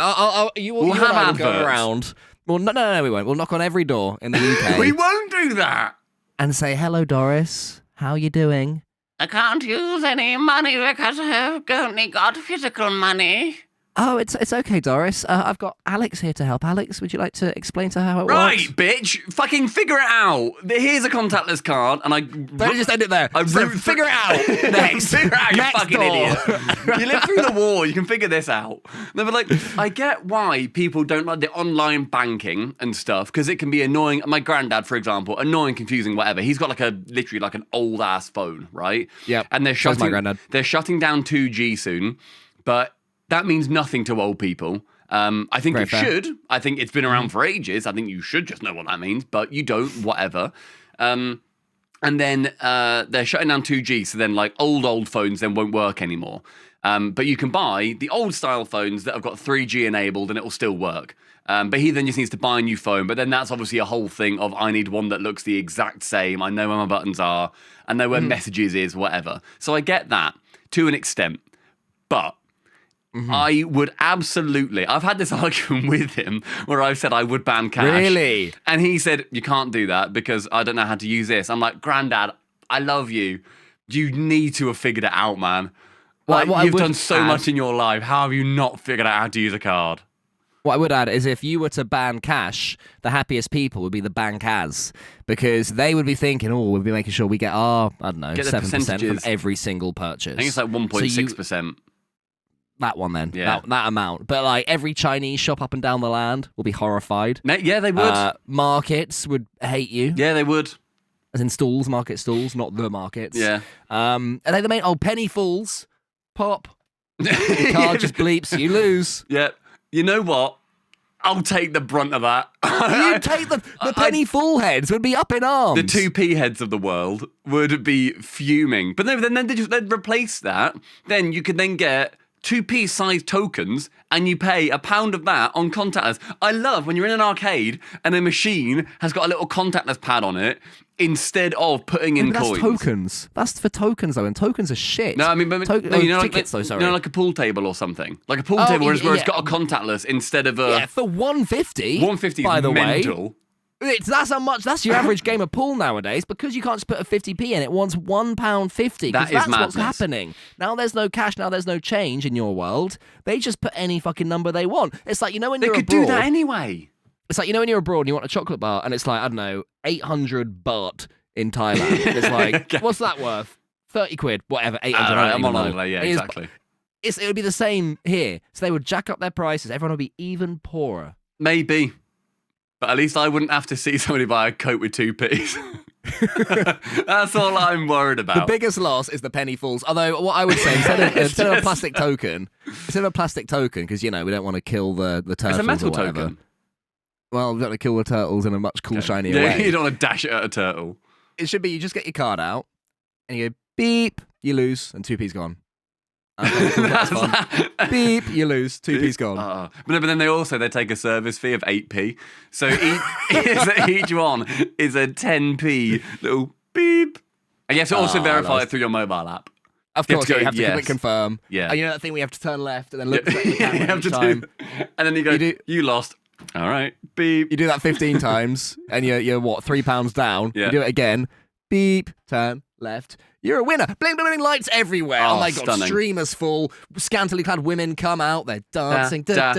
We'll have and I will go adverts. around. Well, no, we won't. We'll knock on every door in the UK We won't do that. and say, hello, Doris. How you doing? I can't use any money because I've only got physical money. Oh, it's okay, Doris. I've got Alex here to help. Alex, would you like to explain to her how it Right, works? bitch. Fucking figure it out. Here's a contactless card, and I. Don't just end it there. I So root figure it out. Next. Figure it out, you Next fucking door. idiot. You live through the war. You can figure this out. No, but like, I get why people don't like the online banking and stuff because it can be annoying. My granddad, for example, annoying, confusing, whatever. He's got literally like an old ass phone, right? Yep. And So is my granddad. they're shutting down 2G soon, but that means nothing to old people. I think Very it fair. should. I think it's been around for ages. I think you should just know what that means, but you don't, whatever. And then they're shutting down 2G, so then like old phones then won't work anymore. But you can buy the old style phones that have got 3G enabled and it will still work. But he then just needs to buy a new phone. But then that's obviously a whole thing of I need one that looks the exact same. I know where my buttons are. I know where messages is, whatever. So I get that to an extent. But I would absolutely. I've had this argument with him where I've said I would ban cash. Really? And he said, you can't do that because I don't know how to use this. I'm like, Granddad, I love you. You need to have figured it out, man. What I You've would done so add- much in your life. How have you not figured out how to use a card? What I would add is if you were to ban cash, the happiest people would be the bankers because they would be thinking, oh, we'll be making sure we get our, I don't know, Get the 7% from percentages. every single purchase. I think it's like 1.6%. That one then, Yeah. that amount. But like every Chinese shop up and down the land will be horrified. Yeah, they would. Markets would hate you, Yeah, they would. as in stalls, market stalls, not the markets. Yeah. And then the main penny fools, pop. The card just bleeps, you lose. Yeah. You know what? I'll take the brunt of that. You take the penny fool heads would be up in arms. The 2p heads of the world would be fuming. But no, then they'd replace that. Then you could then get 2p size tokens and you pay £1 of that on contactless. I love when you're in an arcade and a machine has got a little contactless pad on it instead of putting in That's coins. tokens. That's for tokens though, and tokens are shit. No, I mean, but, no, you know, tickets though. Sorry. You know, like a pool table or something. Like a pool Oh, table where yeah. it's got a contactless instead of a... Yeah, for 150. 150 by is the mental. way. That's how much. That's your average game of pool nowadays because you can't just put a 50p in. It wants £1.50. That is That's madness. what's happening. Now there's no cash. Now there's no change in your world. They just put any fucking number they want. It's like, you know, when They you're could abroad. do that anyway. It's like, you know, when you're abroad and you want a chocolate bar and it's like, I don't know, 800 baht in Thailand. It's like, Okay. what's that worth? 30 quid, whatever, 800. Right, I don't I'm on even know. holiday, yeah, It is- exactly. it would be the same here. So they would jack up their prices. Everyone would be even poorer. Maybe. But at least I wouldn't have to see somebody buy a coat with 2p's. That's all I'm worried The about. biggest loss is the penny falls. Although what I would say instead of a plastic token, because you know we don't want to kill the turtles. It's a metal or whatever. token. Well, we don't want to kill the turtles in a much cool, shinier Yeah, way. you don't want to dash it at a turtle. It should be you just get your card out and you go beep, you lose, and 2p's gone. Okay, cool, that's fun. Beep, you lose, 2p's gone. But then they take a service fee of 8p. So each one is a 10p little beep. And you have to also verify it through your mobile app. Of course, you have to click confirm. Yeah. And you know that thing we have to turn left and then look at the camera each time. And then you go, you lost. All right, beep. You do that 15 times and you're what, £3 down. Yeah. You do it again. Beep, turn left. You're a winner. Bling, bling, bling, lights everywhere. Oh my God, stunning. Streamers full. Scantily clad women come out. They're dancing. Yeah,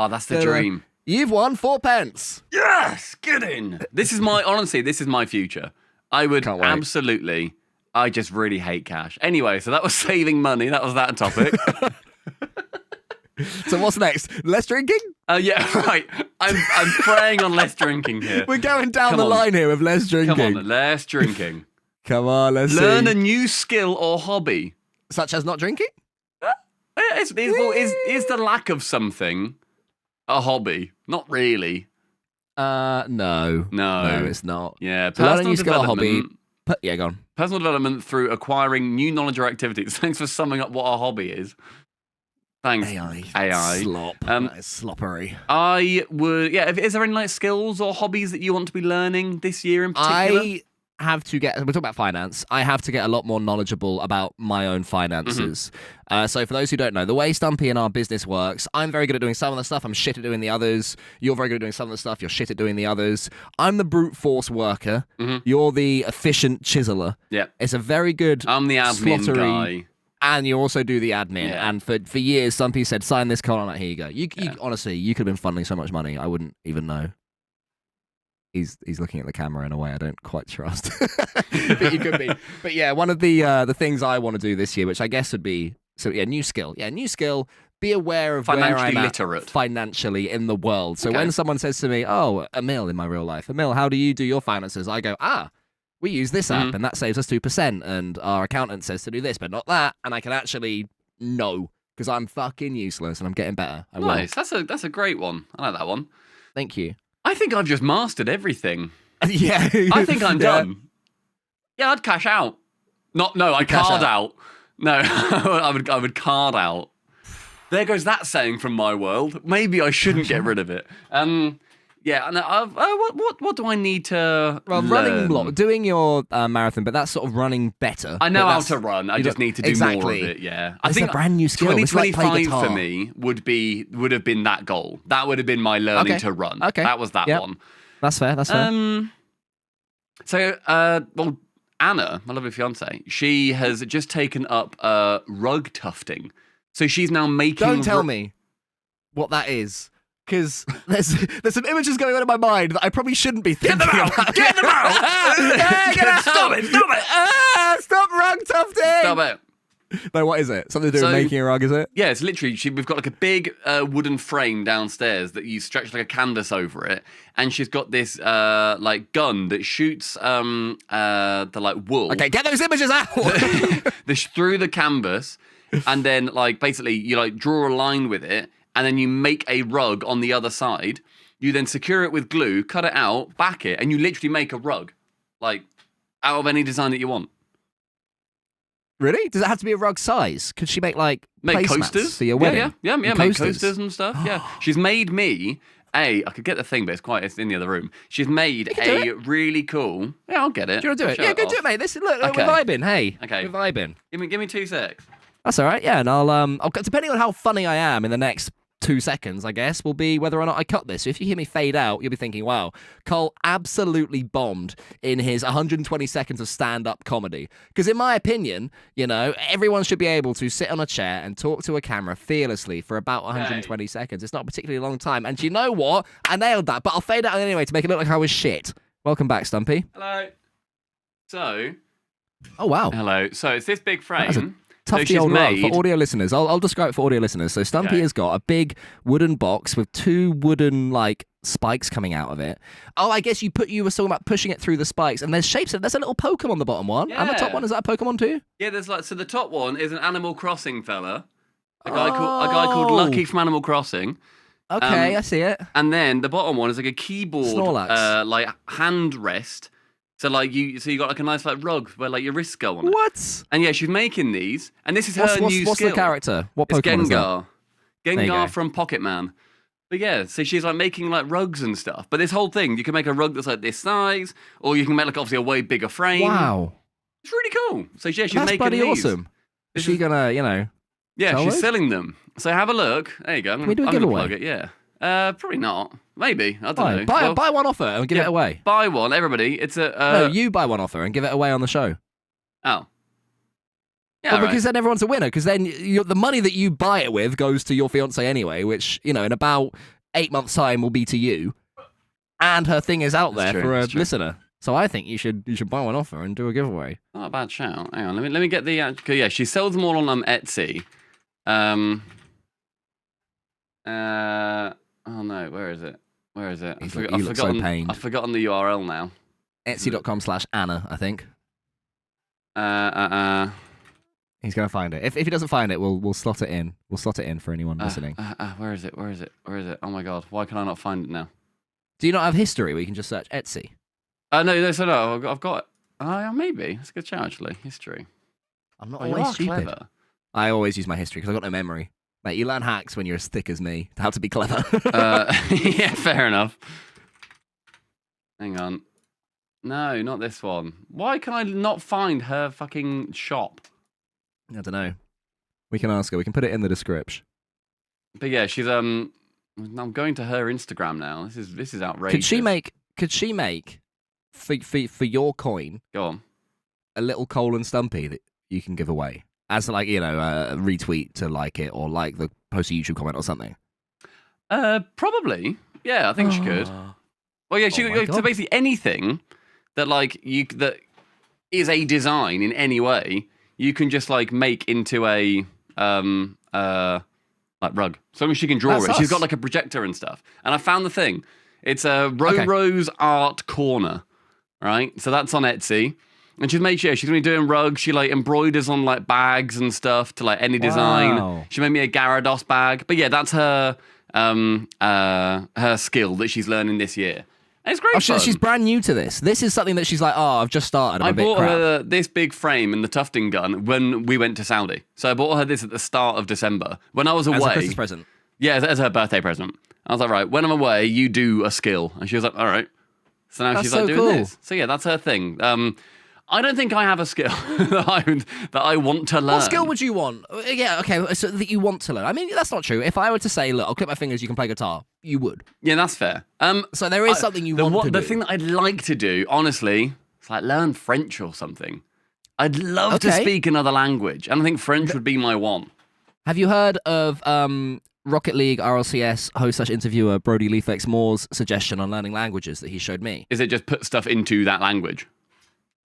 that's the dream. You've won 4p. Yes, get in. This is my future. I would absolutely, I just really hate cash. Anyway, so that was saving money. That was that topic. So what's next? Less drinking? Yeah, right. I'm preying on less drinking here. We're going down the line here with less drinking. Come on, less drinking. Come on, let's Learn see. a new skill or hobby. Such as not drinking? Is the lack of something a hobby? Not really. No. No, it's not. Yeah, So learn a new skill or development. hobby. Yeah, go on. Personal development through acquiring new knowledge or activities. Thanks for summing up what a hobby is. Thanks. AI. Slop. That is sloppery. I would, is there any like skills or hobbies that you want to be learning this year in particular? I have to get, we're talking about finance, I have to get a lot more knowledgeable about my own finances. So for those who don't know, the way Stumpy and our business works, I'm very good at doing some of the stuff, I'm shit at doing the others. You're very good at doing some of the stuff, you're shit at doing the others. I'm the brute force worker. You're the efficient chiseler. Yeah. It's a very good I'm the admin slottery, guy. and you also do the admin. Yeah. And for years, Stumpy said, sign this contract, here you go. You honestly, you could have been funneling so much money, I wouldn't even know. He's looking at the camera in a way I don't quite trust. But you could be. But yeah, one of the things I want to do this year, which I guess would be, new skill. Yeah, new skill. Be aware of where I'm literate. at financially in the world. So when someone says to me, oh, Emil in my real life, Emil, how do you do your finances? I go, we use this app and that saves us 2%. And our accountant says to do this, but not that. And I can actually know because I'm fucking useless and I'm getting better. Nice. That's a great one. I like that one. Thank you. I think I've just mastered everything. Yeah. I think I'm done. Yeah, I'd cash out. I'd card out. No, I would card out. There goes that saying from my world. Maybe I shouldn't get rid of it. Yeah, and what do I need to learn? Running, doing your marathon, but that's sort of running better. I know how to run. I just need to do more of it. Yeah, I think a brand new skill. 2025 for me would have been that goal. That would have been my learning to run. Okay, that was that one. That's fair. So, Anna, my lovely fiance, she has just taken up rug tufting. So she's now making. Don't tell me what that is. Because there's some images going on in my mind that I probably shouldn't be thinking about. Get them out! Get out! Stop it! Stop rug tufting! Stop it! No, what is it? Something to do with making a rug, is it? Yeah, it's literally, we've got like a big wooden frame downstairs that you stretch like a canvas over it, and she's got this like gun that shoots the like wool. Okay, get those images out! Through the canvas, and then like basically you like draw a line with it, and then you make a rug on the other side. You then secure it with glue, cut it out, back it, and you literally make a rug, like, out of any design that you want. Really? Does it have to be a rug size? Could she make, like, coasters for your wedding? Yeah, make coasters and stuff, yeah. She's made me I could get the thing, but it's in the other room. She's made a really cool... Yeah, I'll get it. Do you want to do it? Yeah, go do it, mate. Look, we're vibing, hey. Okay. We're vibing. Give me 2 secs. That's all right, yeah, and I'll depending on how funny I am in the next 2 seconds, I guess, will be whether or not I cut this. So if you hear me fade out, you'll be thinking, wow, Cole absolutely bombed in his 120 seconds of stand-up comedy. Because in my opinion, everyone should be able to sit on a chair and talk to a camera fearlessly for about 120 seconds. It's not a particularly long time. And you know what? I nailed that, but I'll fade out anyway to make it look like I was shit. Welcome back, Stumpy. Hello. So... Oh, wow. Hello. So it's this big frame... Tufty old rug for audio listeners. I'll describe it for audio listeners. So Stumpy has got a big wooden box with 2 wooden like spikes coming out of it. Oh, I guess you were talking about pushing it through the spikes, and there's shapes. There's a little Pokemon on the bottom one, and the top one, is that a Pokemon too? Yeah, there's so the top one is an Animal Crossing fella, a guy called Lucky from Animal Crossing. Okay, I see it. And then the bottom one is like a keyboard, Snorlax. like hand rest. So like you got like a nice like rug where like your wrists go on it. What? And yeah, she's making these, and this is her new What's skill. the character? What It's Pokemon is that? Gengar. you go. Gengar from Pocket Man. But yeah, so she's like making like rugs and stuff. But this whole thing, you can make a rug that's like this size, or you can make like obviously a way bigger frame. Wow. It's really cool. So yeah, she's That's making bloody these. awesome. Is This she is- gonna, Yeah, sell she's those? selling them. So have a look. There you go. we do a I'm gonna giveaway? plug it. Yeah. Probably not. Maybe. I don't know. buy, Well, buy one offer and give yeah, it away. Buy one, everybody. It's a. No, you buy one offer and give it away on the show. Oh. Yeah. Well, all right. because then everyone's a winner. Because then the money that you buy it with goes to your fiance anyway, which in about 8 months' time will be to you, and her thing is out That's there true, for a that's true. listener. So I think you should buy one offer and do a giveaway. Not a bad shout. Hang on, let me get the. Yeah, she sells them all on Etsy. Oh no, where is it? Where is it? You look so pained. I've forgotten the URL now. Etsy.com/Anna, I think. Uh. He's gonna find it. If he doesn't find it, we'll slot it in. We'll slot it in for anyone listening. Where is it? Where is it? Where is it? Oh my god, why can I not find it now? Do you not have history where you can just search Etsy? No. I've got. Maybe that's a good shout actually. History. I'm not Oh, you always are stupid. clever. I always use my history because I've got no memory. Mate, you learn hacks when you're as thick as me. How to be clever. Yeah, fair enough. Hang on. No, not this one. Why can I not find her fucking shop? I don't know. We can ask her. We can put it in the description. But yeah, she's I'm going to her Instagram now. This is outrageous. Could she make for your coin Go on. a little colon stumpy that you can give away as like a retweet to like it or like the post a YouTube comment or something? Probably. Yeah, I think she could. Well, yeah, Oh my so God. basically anything that that is a design in any way, you can just like make into a like rug. So long as she can draw That's it. She's us. got like a projector and stuff. And I found the thing. It's a Okay. Roro's Art Corner, right? So that's on Etsy. And she's made she's gonna be doing rugs. She like embroiders on like bags and stuff to like any design. Wow. She made me a Gyarados bag. But yeah, that's her her skill that she's learning this year. And it's great. Oh, fun. she's brand new to this. This is something that she's like, I've just started. I'm I a bit bought crap. her this big frame and the tufting gun when we went to Saudi. So I bought her this at the start of December when I was away. As a Christmas present. Yeah, as her birthday present. I was like, right, when I'm away, you do a skill. And she was like, all right. So now That's she's so like doing cool. this. So yeah, that's her thing. I don't think I have a skill that I want to learn. What skill would you want? Yeah, okay, so that you want to learn. I mean, that's not true. If I were to say, look, I'll clip my fingers, you can play guitar, you would. Yeah, that's fair. So there is something you want to The do. thing that I'd like to do, honestly, is like learn French or something. I'd love to Okay. speak another language, and I think French would be my one. Have you heard of Rocket League RLCS host/interviewer Brody Leafex Moore's suggestion on learning languages that he showed me? Is it just put stuff into that language?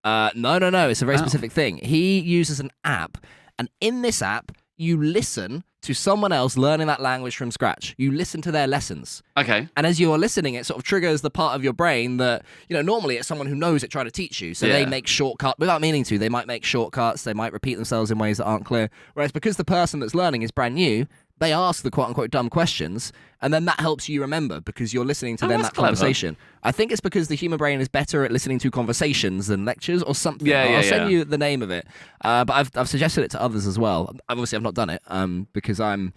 No. It's a very Oh. specific thing. He uses an app, and in this app, you listen to someone else learning that language from scratch. You listen to their lessons. Okay. And as you're listening, it sort of triggers the part of your brain that, normally it's someone who knows it trying to teach you. So they Yeah. make shortcuts without meaning to. They might make shortcuts. They might repeat themselves in ways that aren't clear. Whereas because the person that's learning is brand new, they ask the quote unquote dumb questions. And then that helps you remember because you're listening to them that's that clever. conversation. I think it's because the human brain is better at listening to conversations than lectures or something. Yeah, I'll send yeah. you the name of it. But I've suggested it to others as well. Obviously, I've not done it because I'm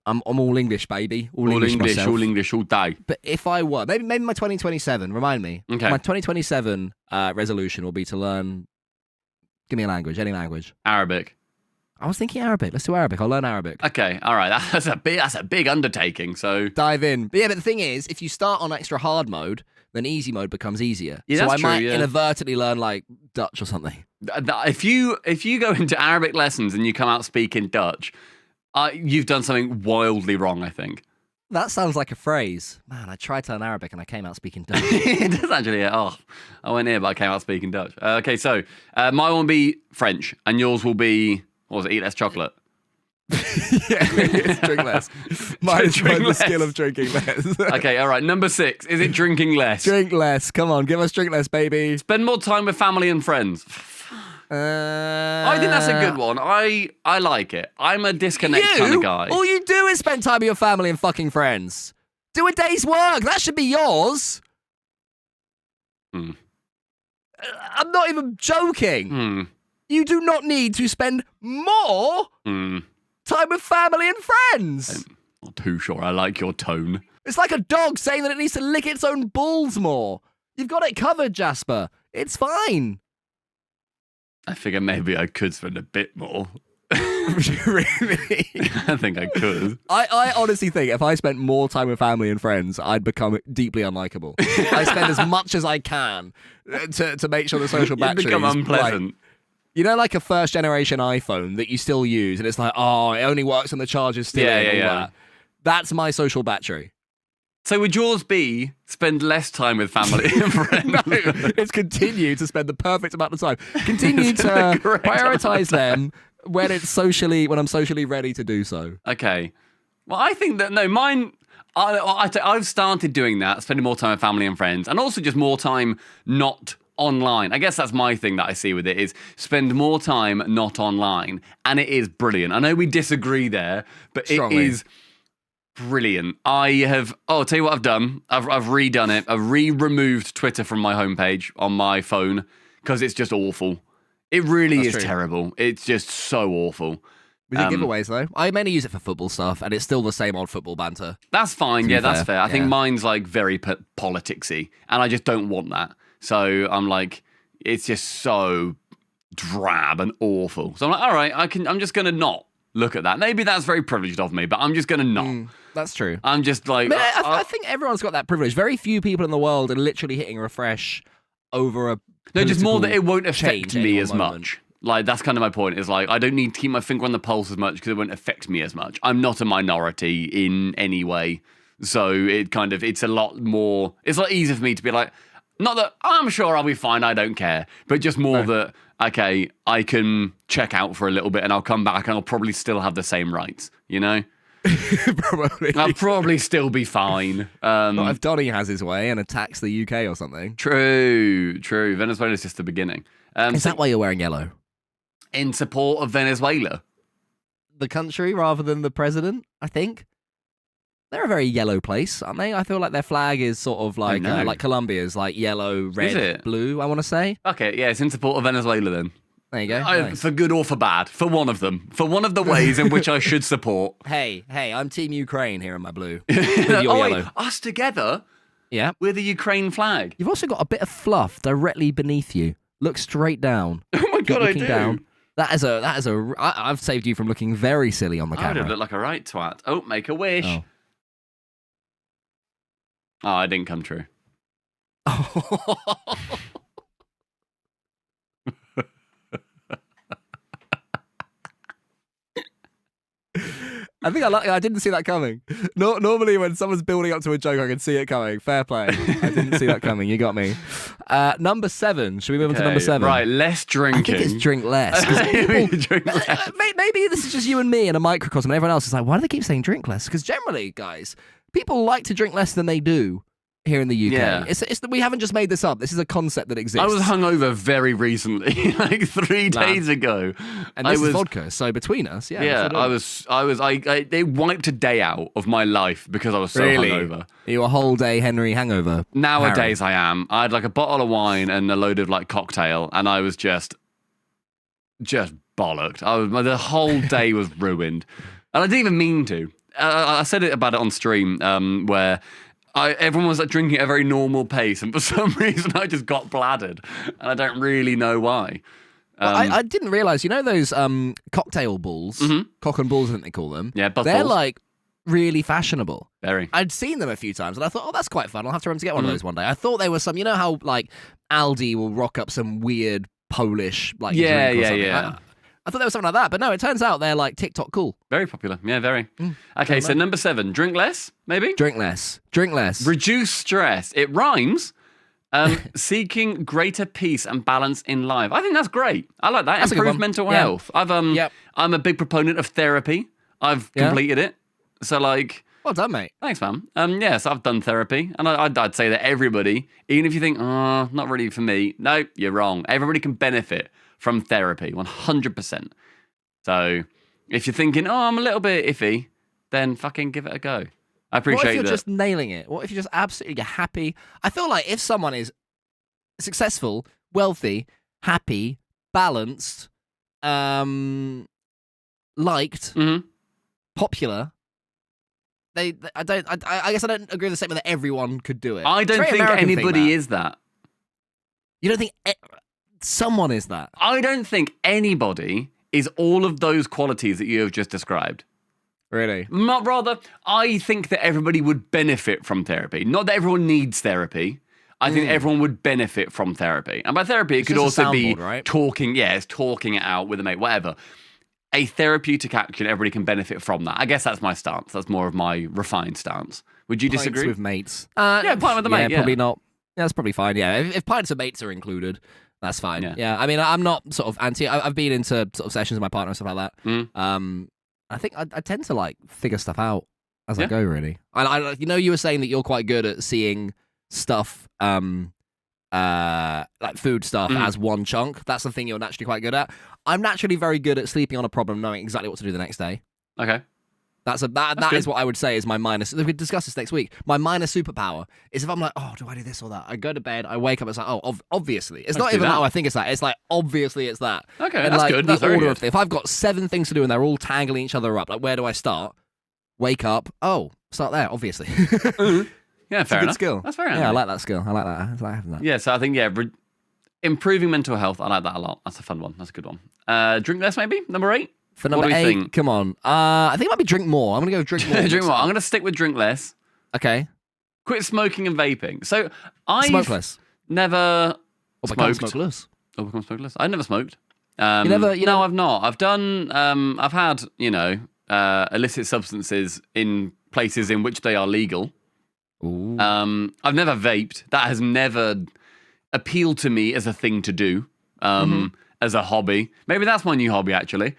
all English, baby. All English myself. all English, all day. But if I were, maybe my 2027, remind me. Okay. My 2027 resolution will be to learn, give me a language, any language. Arabic. I was thinking Arabic. Let's do Arabic. I'll learn Arabic. Okay, all right. That's a big undertaking. So Dive in. But the thing is, if you start on extra hard mode, then easy mode becomes easier. Yeah, so that's I true, might yeah. inadvertently learn like Dutch or something. if you go into Arabic lessons and you come out speaking Dutch, you've done something wildly wrong. I think. That sounds like a phrase. Man, I tried to learn Arabic and I came out speaking Dutch. It does actually. Oh, I went here, but I came out speaking Dutch. Okay, so my one will be French, and yours will be what was it? Eat less chocolate. It's drink less. Mine's Drink the less. skill of drinking less. Okay, all right. Number 6. Is it drinking less? Drink less. Come on, give us drink less, baby. Spend more time with family and friends. I think that's a good one. I like it. I'm a disconnect kind of guy. All you do is spend time with your family and fucking friends. Do a day's work. That should be yours. Hmm. I'm not even joking. Hmm. You do not need to spend more Hmm. time with family and friends. Not too sure I like your tone. It's like a dog saying that it needs to lick its own balls more. You've got it covered, Jasper. It's fine. I figure maybe I could spend a bit more. Really? I think I could. I honestly think if I spent more time with family and friends, I'd become deeply unlikable. I spend as much as I can to make sure the social You'd battery become is unpleasant. Right. You know, like a first generation iPhone that you still use, and it's like, oh, it only works when the charger's still in. Yeah. That. That's my social battery. So would yours be spend less time with family and friends? No, it's continue to spend the perfect amount of time. Continue to prioritize them when I'm socially ready to do so. Okay. Well, I think that, no, mine, I've started doing that, spending more time with family and friends, and also just more time not online. I guess that's my thing that I see with it, is spend more time not online. And it is brilliant. I know we disagree there, but Strongly. It is brilliant. I'll tell you what I've done. I've redone it. I've removed Twitter from my homepage on my phone because it's just awful. It really That's is true. terrible. It's just so awful. We do giveaways, though. I mainly use it for football stuff, and it's still the same old football banter. That's fine. Yeah, that's fair. I think yeah. mine's like very politicsy, and I just don't want that. So I'm like, it's just so drab and awful. So I'm like, all right, I'm just gonna not look at that. Maybe that's very privileged of me, but I'm just gonna not. That's true. I'm just like, I think everyone's got that privilege. Very few people in the world are literally hitting refresh over a no, just more that it won't change affect at me any as one moment. much. Like, that's kind of my point, is like, I don't need to keep my finger on the pulse as much because it won't affect me as much. I'm not a minority in any way. So it's a lot more, it's a lot easier for me to be like, not that I'm sure I'll be fine, I don't care, but just more that, okay, I can check out for a little bit and I'll come back and I'll probably still have the same rights, you know? Probably. I'll probably still be fine. Not if Donny has his way and attacks the UK or something. True. Venezuela's just the beginning. Is that why you're wearing yellow? In support of Venezuela. The country rather than the president, I think. They're a very yellow place, aren't they? I feel like their flag is sort of like Colombia's, like yellow, red, blue, I want to say. Okay, yeah, it's in support of Venezuela then. There you go. Nice. For good or for bad. For one of them. For one of the ways in which I should support. Hey, I'm Team Ukraine here in my blue. With your yellow. Wait, us together? Yeah. With the Ukraine flag. You've also got a bit of fluff directly beneath you. Look straight down. Oh my God, I looking do. Down. I've saved you from looking very silly on the I would have camera. looked like a right twat. Oh, make a wish. Oh, it didn't come true. I think I didn't see that coming. Normally when someone's building up to a joke, I can see it coming. Fair play. I didn't see that coming. You got me. Number 7. Should we move on to number 7? Right, less drinking. I think it's drink less. 'Cause people- Drink less. Maybe this is just you and me in a microcosm, and everyone else is like, why do they keep saying drink less? Because generally, guys, people like to drink less than they do here in the UK. Yeah. We haven't just made this up. This is a concept that exists. I was hungover very recently, like 3 days ago. And this is vodka, so between us, Yeah, they wiped a day out of my life because I was so Really? hungover. You a whole day Henry hangover. Nowadays I am. I had like a bottle of wine and a load of like cocktail, and I was just bollocked. The whole day was ruined, and I didn't even mean to. I said it about it on stream, where everyone was like drinking at a very normal pace, and for some reason I just got bladdered, and I don't really know why. I didn't realise, you know those cocktail balls, cock and balls I think they call them? Yeah, they're balls. like really fashionable. Very. I'd seen them a few times, and I thought, oh, that's quite fun. I'll have to remember to get one of those one day. I thought they were some, you know how like Aldi will rock up some weird Polish like drink or something. Yeah. I thought there was something like that, but no, it turns out they're like TikTok cool. Very popular. Yeah, very. Okay, so number 7, drink less, maybe? Drink less. Reduce stress. It rhymes. Seeking greater peace and balance in life. I think that's great. I like that. That's a good Improve one. mental Yeah. health. I'm a big proponent of therapy. I've completed it. So like, Well done, mate. thanks, man. Yes, I've done therapy, and I'd say that everybody, even if you think, oh, not really for me, no, you're wrong. Everybody can benefit from therapy, 100%. So if you're thinking, oh, I'm a little bit iffy, then fucking give it a go. I appreciate What if you're that. just nailing it? What if you're just absolutely happy? I feel like if someone is successful, wealthy, happy, balanced, liked, popular, I guess I don't agree with the statement that everyone could do it. I It's a don't very think American thing, anybody that. is that. You don't think someone is that? I don't think anybody is all of those qualities that you have just described. Really? Rather, I think that everybody would benefit from therapy. Not that everyone needs therapy. I think everyone would benefit from therapy. And by therapy, it could just a also be soundboard, right? talking. Yeah, it's talking it out with a mate, whatever. A therapeutic action, everybody can benefit from that. I guess that's my stance. That's more of my refined stance. Would you disagree? Pints with mates. Yeah, pint with a mate, yeah. Probably not. Yeah, that's probably fine. Yeah, if pints of mates are included, that's fine. Yeah. I mean, I'm not sort of anti. I've been into sort of sessions with my partner and stuff like that. Mm. I think I tend to like figure stuff out as I go. Really, you were saying that you're quite good at seeing stuff, like food stuff as one chunk. That's the thing you're naturally quite good at. I'm naturally very good at sleeping on a problem, knowing exactly what to do the next day. Okay. That is what I would say is my minus. We could discuss this next week. My minor superpower is if I'm like, oh, do I do this or that? I go to bed, I wake up, it's like, oh, obviously. It's not even how I think it's that. It's like, obviously it's that. Okay, and that's like, good. The That's very order good. of things. If I've got 7 things to do and they're all tangling each other up, like, where do I start? Wake up. Oh, start there, obviously. Yeah, fair Good enough. skill. That's very Yeah, handy. I like that skill. I like that. I like having that. Yeah, so I think, improving mental health, I like that a lot. That's a fun one. That's a good one. Drink less, maybe? Number 8? For number what do 8, we think? come on. I think it might be drink more. I'm going to go with drink more. Drink more. I'm going to stick with drink less. Okay. Quit smoking and vaping. So I've Smokeless. never Or become smoked. smokeless. Oh, become smokeless. I never smoked. You No, never- I've not. I've done. I've had illicit substances in places in which they are legal. Ooh. I've never vaped. That has never appealed to me as a thing to do. As a hobby. Maybe that's my new hobby actually.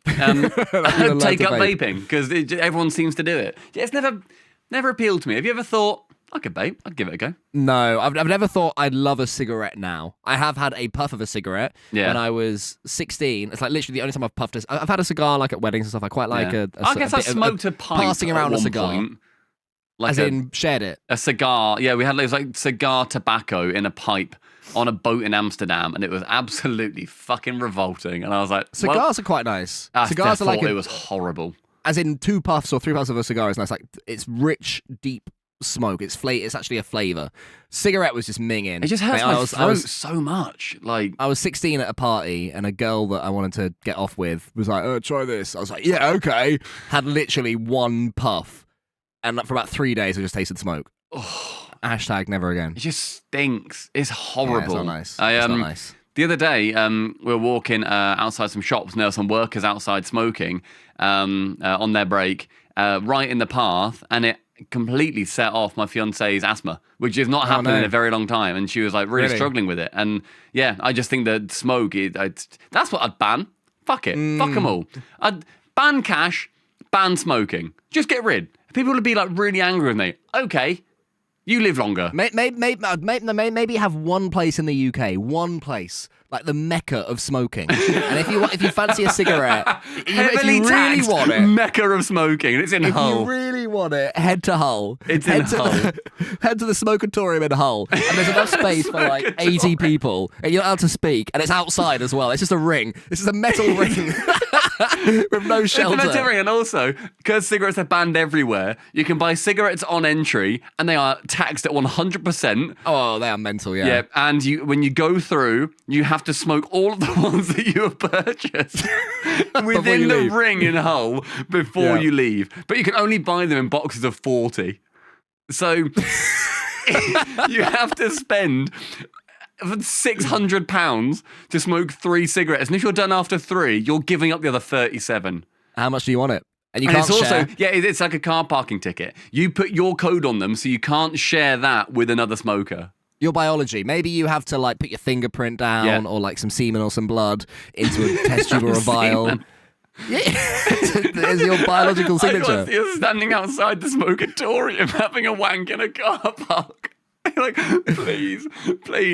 Take up vaping because everyone seems to do it. It's never appealed to me. Have you ever thought I could vape? I'd give it a go. No, I've never thought I'd love a cigarette now. I have had a puff of a cigarette when I was 16. It's like literally the only time I've puffed. I've had a cigar like at weddings and stuff. I quite like I guess I smoked a pint passing around at a one cigar. point. Like As in shared it. a cigar. Yeah, we had those like cigar tobacco in a pipe on a boat in Amsterdam, and it was absolutely fucking revolting. And I was like, Cigars are quite nice. I Cigars are like it was horrible. as in 2 puffs or 3 puffs of a cigar is nice. Like it's rich, deep smoke. It's actually a flavor. Cigarette was just minging. It just hurts Mate, my I was throat so much. Like I was 16 at a party, and a girl that I wanted to get off with was like, "Oh, try this." I was like, "Yeah, okay." Had literally 1 puff, and for about 3 days, I just tasted smoke. Hashtag never again. it just stinks. It's horrible. Yeah, it's not nice. I, It's not nice. The other day, we were walking outside some shops, and there were some workers outside smoking on their break, right in the path, and it completely set off my fiance's asthma, which has not happened in a very long time, and she was like really struggling with it. And yeah, I just think that smoke, that's what I'd ban. Fuck it. Fuck them all. I'd ban cash, ban smoking. Just get rid. People would be like really angry with me. Okay, you live longer. Maybe have one place in the UK, one place, like the mecca of smoking. And if you fancy a cigarette, if Heavily you really taxed want it, mecca of smoking, and it's in if Hull. you really want it, head to Hull. It's head in to Hull. Head to the Smokatorium in Hull, and there's enough space for like 80 people, and you're allowed to speak, and it's outside as well. It's just a ring. This is a metal ring with no shelter. It's a and also, because cigarettes are banned everywhere, you can buy cigarettes on entry, and they are taxed at 100%. Oh, they are mental, yeah. Yeah, and when you go through, you have to smoke all of the ones that you have purchased within you the leave. ring in Hull before you leave. But you can only buy them in boxes of 40. So you have to spend £600 to smoke 3 cigarettes. And if you're done after 3, you're giving up the other 37. How much do you want it? And you And can't it's share. also, it's like a car parking ticket. You put your code on them, so you can't share that with another smoker. Your biology. Maybe you have to like put your fingerprint down or like some semen or some blood into a test tube or a vial. Semen. Yeah, there's your biological signature. You're standing outside the smokatorium having a wank in a car park. like, please,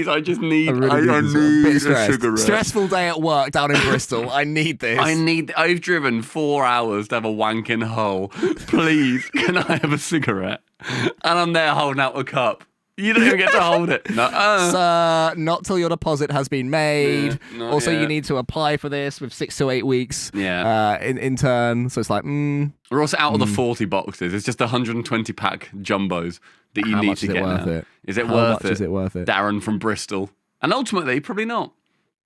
I just need, I really need bit a stressed. cigarette. Stressful day at work down in Bristol. I need this. I've driven 4 hours to have a wank in Hull. Please, can I have a cigarette? And I'm there holding out a cup. You don't even get to hold it. No. Sir, not till your deposit has been made. Yeah, also, yet. you need to apply for this with 6 to 8 weeks in turn. So it's like, We're also out of the 40 boxes. It's just 120 pack jumbos that you How need much to is it get worth now. it? Is it How worth much it? is it worth it? Darren from Bristol. And ultimately, probably not.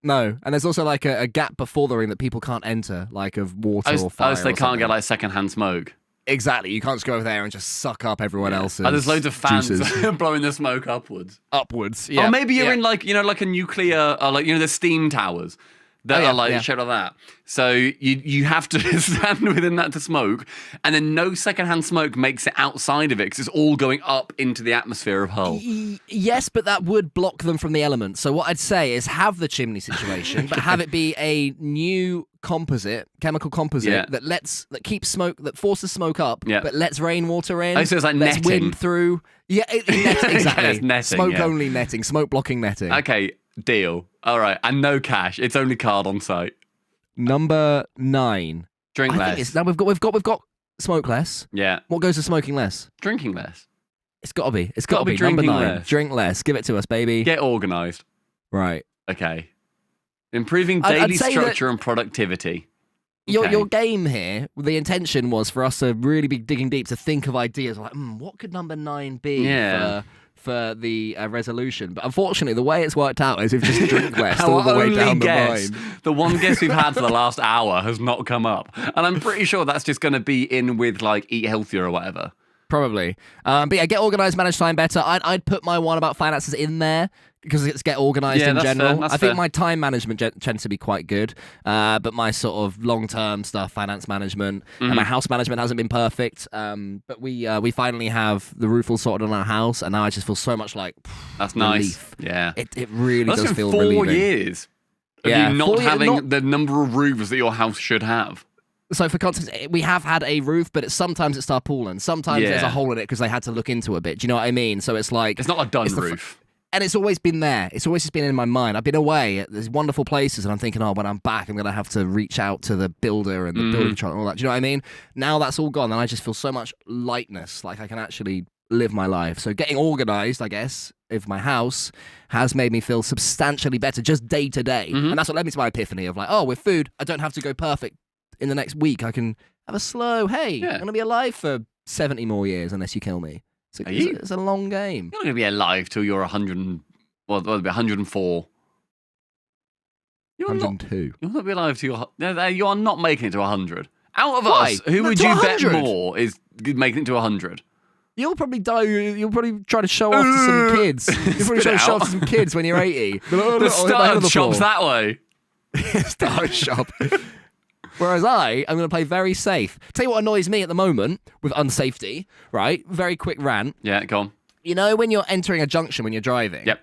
No, and there's also like a gap before the ring that people can't enter, like of water or fire. So they or can't something. get like secondhand smoke. Exactly, you can't just go over there and just suck up everyone else's. Oh, there's loads of fans juices. blowing the smoke upwards. Upwards. Yeah. Or maybe you're yeah. in like, like a nuclear, the steam towers that are like shaped like that. So you have to stand within that to smoke, and then no secondhand smoke makes it outside of it because it's all going up into the atmosphere of Hull. Yes, but that would block them from the elements. So what I'd say is have the chimney situation, but have it be a new chemical composite that keeps smoke, that forces smoke up, but lets rainwater in. Oh, so it's like lets netting. wind through. Yeah, exactly. Yes, netting, smoke only netting, smoke blocking netting. Okay, deal. All right, and no cash. It's only card on site. Number 9. Drink I less. think it's, now we've got smoke less. Yeah. What goes to smoking less? Drinking less. It's got to be. It's got to be drinking number 9. less. Drink less. Give it to us, baby. Get organised. Right. Okay. Improving I'd daily say structure and productivity. Your game here, the intention was for us to really be digging deep to think of ideas like, what could number 9 be for the resolution? But unfortunately, the way it's worked out is we've just drink less all the way down the line. The one guess we've had for the last hour has not come up. And I'm pretty sure that's just going to be in with like eat healthier or whatever. Probably. But yeah, get organised, manage time better. I'd put my one about finances in there because it's get organised in general. Fair, I think my time management tends to be quite good. But my sort of long-term stuff, finance management, and my house management hasn't been perfect. But we finally have the roof all sorted on our house, and now I just feel so much like that's relief. Nice. Yeah. It really does feel 4 relieving. years of Yeah, you not 4 years, having the number of roofs that your house should have. So for context, we have had a roof, but sometimes it's tarpaulin. Sometimes there's a hole in it because they had to look into a bit. Do you know what I mean? So it's like it's not a done roof. And it's always been there. It's always just been in my mind. I've been away at these wonderful places, and I'm thinking, when I'm back, I'm going to have to reach out to the builder and the building control and all that. Do you know what I mean? Now that's all gone, and I just feel so much lightness, like I can actually live my life. So getting organised, I guess, of my house has made me feel substantially better just day to day. And that's what led me to my epiphany of like, with food, I don't have to go perfect in the next week. I can have a slow, I'm going to be alive for 70 more years unless you kill me. It's a long game. You're not going to be alive till you're 100, well, it'll be 104. You're 102. You'll not be alive till you are not making it to 100. Out of Why? us, who Not would to you 100? bet more is making it to 100? You'll probably die. You'll probably try to show off to some kids. You'll probably try to show off to some kids when you're 80. The start shop's that way. Start shop. Whereas I'm going to play very safe. Tell you what annoys me at the moment with unsafety, right? Very quick rant. Yeah, go on. You know when you're entering a junction when you're driving? Yep.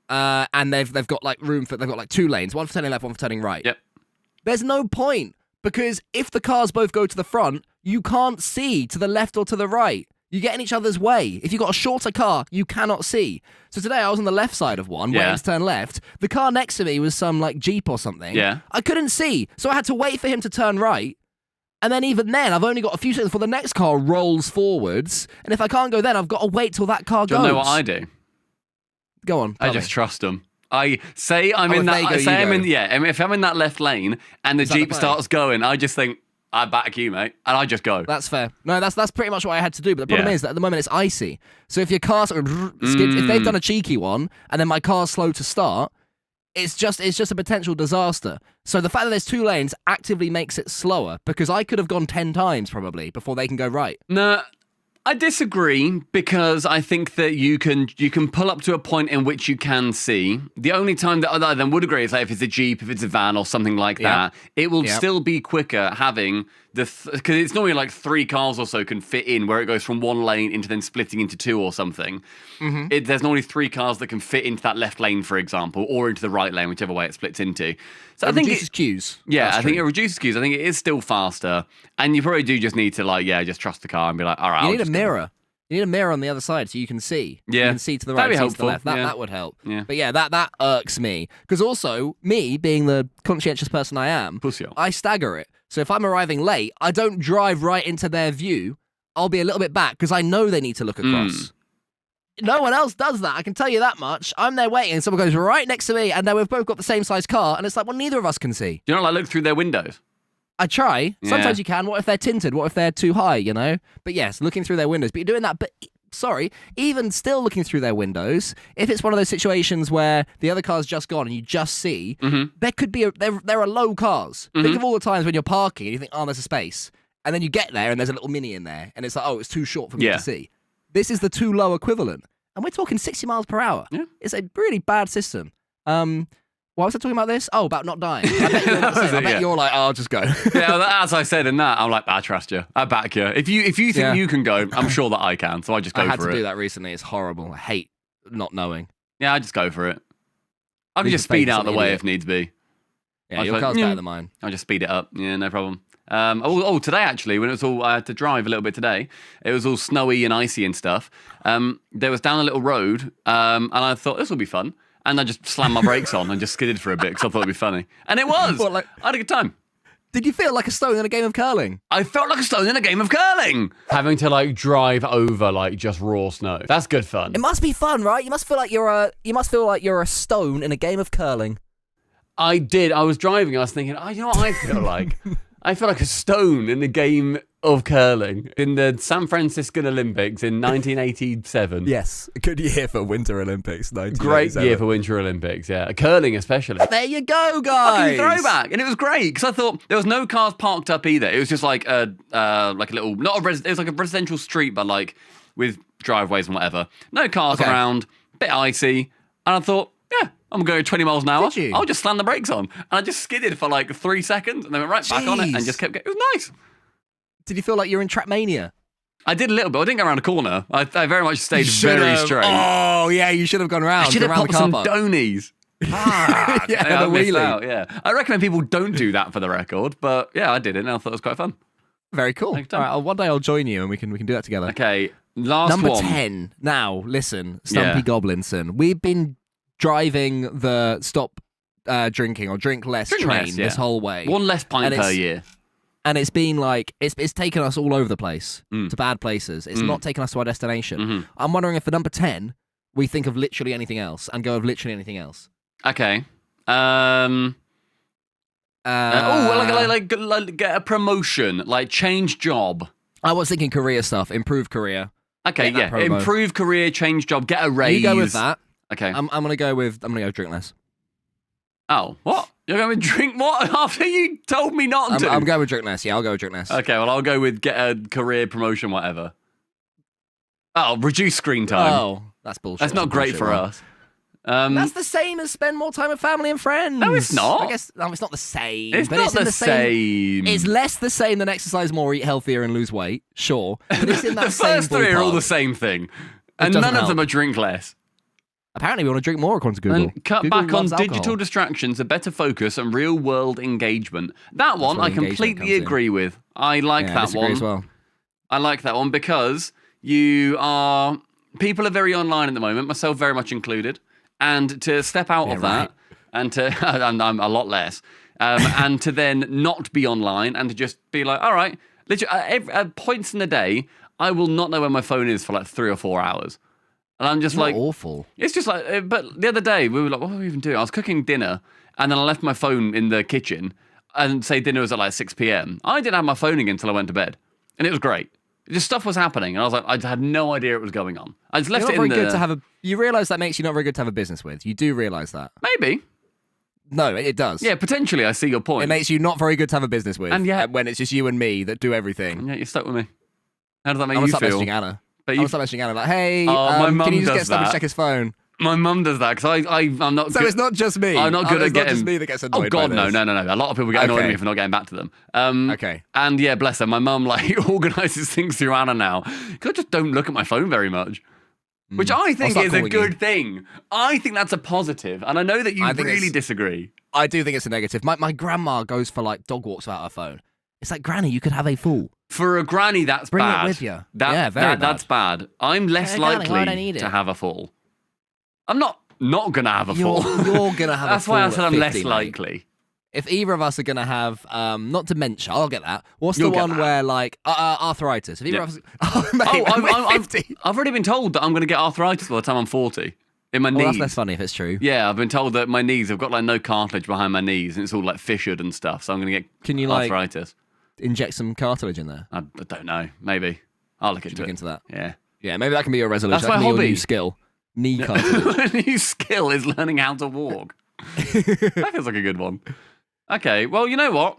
And they've got like room for, they've got like 2 lanes, one for turning left, one for turning right. Yep. There's no point because if the cars both go to the front, you can't see to the left or to the right. You get in each other's way. If you've got a shorter car, you cannot see. So today I was on the left side of one, waiting to turn left. The car next to me was some like Jeep or something. Yeah. I couldn't see. So I had to wait for him to turn right. And then even then, I've only got a few seconds before the next car rolls forwards. And if I can't go then, I've got to wait till that car Do goes. you know what I do? Go on. I just trust them. I say I'm in that. I say I'm in. Yeah. I mean, if I'm in that left lane and the Jeep starts going, I just think I back you, mate, and I just go. That's fair. No, that's pretty much what I had to do. But the problem is that at the moment it's icy. So if your car sort of skids, if they've done a cheeky one and then my car's slow to start, it's just a potential disaster. So the fact that there's 2 lanes actively makes it slower because I could have gone 10 times probably before they can go right. No, I disagree because I think that you can pull up to a point in which you can see. The only time that I then would agree is like if it's a Jeep, if it's a van or something like that, it will still be quicker having because it's normally like 3 cars or so can fit in where it goes from 1 lane into then splitting into 2 or something. There's normally 3 cars that can fit into that left lane, for example, or into the right lane, whichever way it splits into. So I think reduces queues. Yeah, That's I think true. it reduces queues. I think it is still faster, and you probably do just need to just trust the car and be like, all right. You need a mirror. You need a mirror on the other side so you can see. Yeah. You can see to the right, That'd be see to the helpful, left. That, yeah. that would help. Yeah. But yeah, that irks me. Because also, me being the conscientious person I am, Pussy. I stagger it. So if I'm arriving late, I don't drive right into their view. I'll be a little bit back because I know they need to look across. No one else does that. I can tell you that much. I'm there waiting, and someone goes right next to me, and then we've both got the same size car, and it's like, well, neither of us can see. Do you not like look through their windows? I try. Yeah. Sometimes you can. What if they're tinted? What if they're too high, you know? But yes, looking through their windows. But you're doing that. But sorry, even still looking through their windows, if it's one of those situations where the other car's just gone and you just see, there could be, there are low cars. Think of all the times when you're parking and you think, oh, there's a space. And then you get there and there's a little Mini in there. And it's like, oh, it's too short for me to see. This is the too low equivalent. And we're talking 60 miles per hour. Yeah. It's a really bad system. Why was I talking about this? Oh, about not dying. I bet you're, not saying, I bet you're like, oh, I'll just go. Yeah, as I said in that, I'm like, I trust you. I back you. If you think you can go, I'm sure that I can. So I just go for it. I had to do that recently. It's horrible. I hate not knowing. Yeah, I just go for it. I can just speed out of the way if needs be. Yeah, your car's better than mine. I'll just speed it up. Yeah, no problem. Today actually, when it was all, I had to drive a little bit today. It was all snowy and icy and stuff. There was down a little road, and I thought this will be fun. And I just slammed my brakes on and just skidded for a bit because I thought it'd be funny. And it was. I had a good time. Did you feel like a stone in a game of curling? I felt like a stone in a game of curling. Having to like drive over like just raw snow. That's good fun. It must be fun, right? You must feel like you're a stone in a game of curling. I did. I was driving. I was thinking, you know what I feel like? I feel like a stone in the game of curling in the San Francisco Olympics in 1987. Yes, a good year for Winter Olympics. Great year for Winter Olympics, yeah. Curling especially. There you go, guys. Fucking throwback. And it was great because I thought there was no cars parked up either. It was just like a little, it was like a residential street, but like with driveways and whatever. No cars around, bit icy. And I thought, yeah, I'm going 20 miles an hour. Did you? I'll just slam the brakes on. And I just skidded for like 3 seconds and then went right back on it and just kept going. It was nice. Did you feel like you're in Trackmania? I did a little bit. I didn't go around a corner. I very much stayed very straight. Oh, yeah, you should have gone around. I should have popped some donies. Yeah, I the missed wheelie. out, yeah. I recommend people don't do that for the record, but yeah, I did it and I thought it was quite fun. Very cool. All right, one day I'll join you and we can do that together. Okay, last Number one. 10. Now, listen, Stumpy Goblinson. We've been driving the stop drinking or drink less train this whole way. One less pint per year. And it's been like, it's taken us all over the place to bad places. It's not taken us to our destination. I'm wondering if for number 10, we think of literally anything else and go of literally anything else. Okay. Like get a promotion, like change job. I was thinking career stuff, improve career. Okay, yeah. Improve career, change job, get a raise. You go with that. Okay. I'm gonna go drink less. Oh, what? You're going to drink what? After you told me not to? I'm going with drink less. Yeah, I'll go with drink less. Okay, well, I'll go with get a career promotion, whatever. Oh, reduce screen time. Oh, that's bullshit. That's not great for us. That's the same as spend more time with family and friends. No, it's not. I guess it's not the same. It's not the same. It's less the same than exercise more, eat healthier, and lose weight. Sure, but it's in that the same first three are all the same thing, and none of them are drink less. Apparently, we want to drink more, according to Google. And cut Google back on loves digital alcohol. distractions, a better focus, and real-world engagement. That one I completely agree with. I like that one. As well. I like that one because people are very online at the moment, myself very much included, and to step out of that, and I'm a lot less, and to then not be online and to just be like, all right, literally, at points in the day, I will not know where my phone is for like 3 or 4 hours. And I'm just like, awful. It's just like, but the other day we were like, what were we even doing? I was cooking dinner and then I left my phone in the kitchen and say dinner was at like 6 p.m. I didn't have my phone again until I went to bed. And it was great. Just stuff was happening. And I was like, I had no idea it was going on. I just left it in the... You realise that makes you not very good to have a business with. You do realise that. Maybe. No, it does. Yeah, potentially, I see your point. It makes you not very good to have a business with. And yet... when it's just you and me that do everything. And yet you're stuck with me. How does that make you feel? I'm messaging Anna. But I'll start messaging Anna like, hey, my mum can you just does get Stumpy to check his phone? My mum does that because I'm not. So good. It's not just me. I'm not good at getting. It's not just me that gets annoyed. Oh God, by this. no. A lot of people get annoyed at me for not getting back to them. Okay. And yeah, bless her. My mum like organises things through Anna now because I just don't look at my phone very much, which I think is a good thing. I think that's a positive, and I know that you really disagree. I do think it's a negative. My grandma goes for like dog walks without her phone. It's like, Granny, you could have a fool. For a granny, that's Bring bad. it with you. Very bad. That's bad. I'm less Darling, why would I likely need to it? have a fall. I'm not going to have a fall. You're going to have That's a fall why I said at I'm 50, less mate. likely. If either of us are going to have, not dementia, I'll get that. What's the You'll get one that. where, like, arthritis? If either of us... Oh, mate, I've 50. already been told that I'm going to get arthritis by the time I'm 40 in my Well, knees. that's less funny if it's true. Yeah, I've been told that my knees have got like no cartilage behind my knees and it's all like fissured and stuff. So I'm going to get Can you, like, arthritis. inject some cartilage in there? I don't know. Maybe I'll look into Look it. into that. Yeah. Yeah, maybe that can be your resolution. That's That can my be your hobby. new skill. Knee cartilage. My new skill is learning how to walk. That feels like a good one. Okay, well, you know what?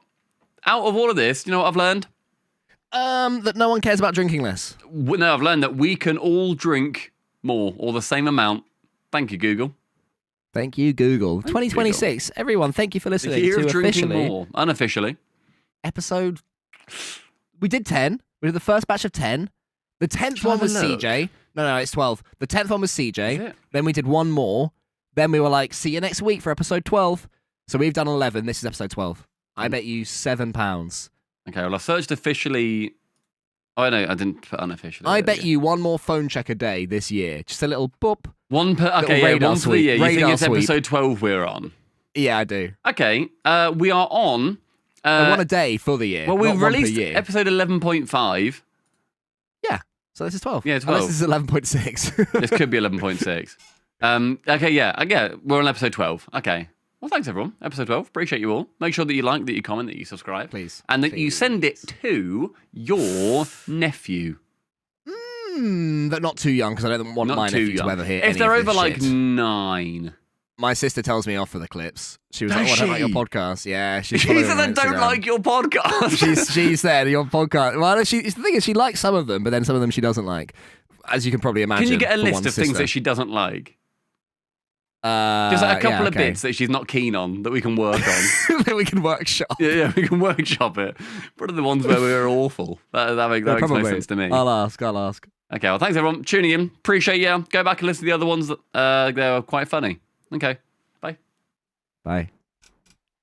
Out of all of this, you know what I've learned? That no one cares about drinking less. No, I've learned that we can all drink more or the same amount. Thank you, Google. Thank you, Google. 2026. Everyone, thank you for The listening year to of drinking officially more. Unofficially. episode. We did 10. We did the first batch of 10. The 10th Shall I one have a was look? CJ. No, it's 12. The 10th one was Is CJ. it? Then we did one more. Then we were like, see you next week for episode 12. So we've done 11. This is episode 12. I bet you £7. Okay, well, I searched officially. Oh, no, I didn't put unofficially. I There bet we go. you one more phone check a day this year. Just a little boop. One per. Little Okay, yeah, radar one for the sweep. year. You think Radar it's sweep. episode 12 we're on? Yeah, I do. Okay, we are on. One a day for the year. Well, not we've one per released year. episode 11.5. So this is 12. Yeah, 12. Unless this is 11.6. This could be 11.6. Okay, yeah, we're on episode 12. Okay. Well, thanks, everyone. Episode 12. Appreciate you all. Make sure that you like, that you comment, that you subscribe. Please. And that you Please. send it to your nephew. But not too young, because I don't want Not my too nephew young. to ever hear If any they're of over this like shit. 9. My sister tells me off for the clips. She was Does like, what about your she? podcast? Yeah, she's She following says me I on don't Instagram. like your podcast. She said your podcast. Well, the thing is, she likes some of them, but then some of them she doesn't like. As you can probably imagine. Can you get a for list one of things sister. that she doesn't like? Uh, Just like a couple yeah, of okay. bits that she's not keen on that we can work on. that we can workshop. Yeah, we can workshop it. What are the ones where we're awful? That makes no Probably. sense to me. I'll ask. Okay, well, thanks everyone tuning in. Appreciate you. Go back and listen to the other ones. They're quite funny. Okay, bye. Bye.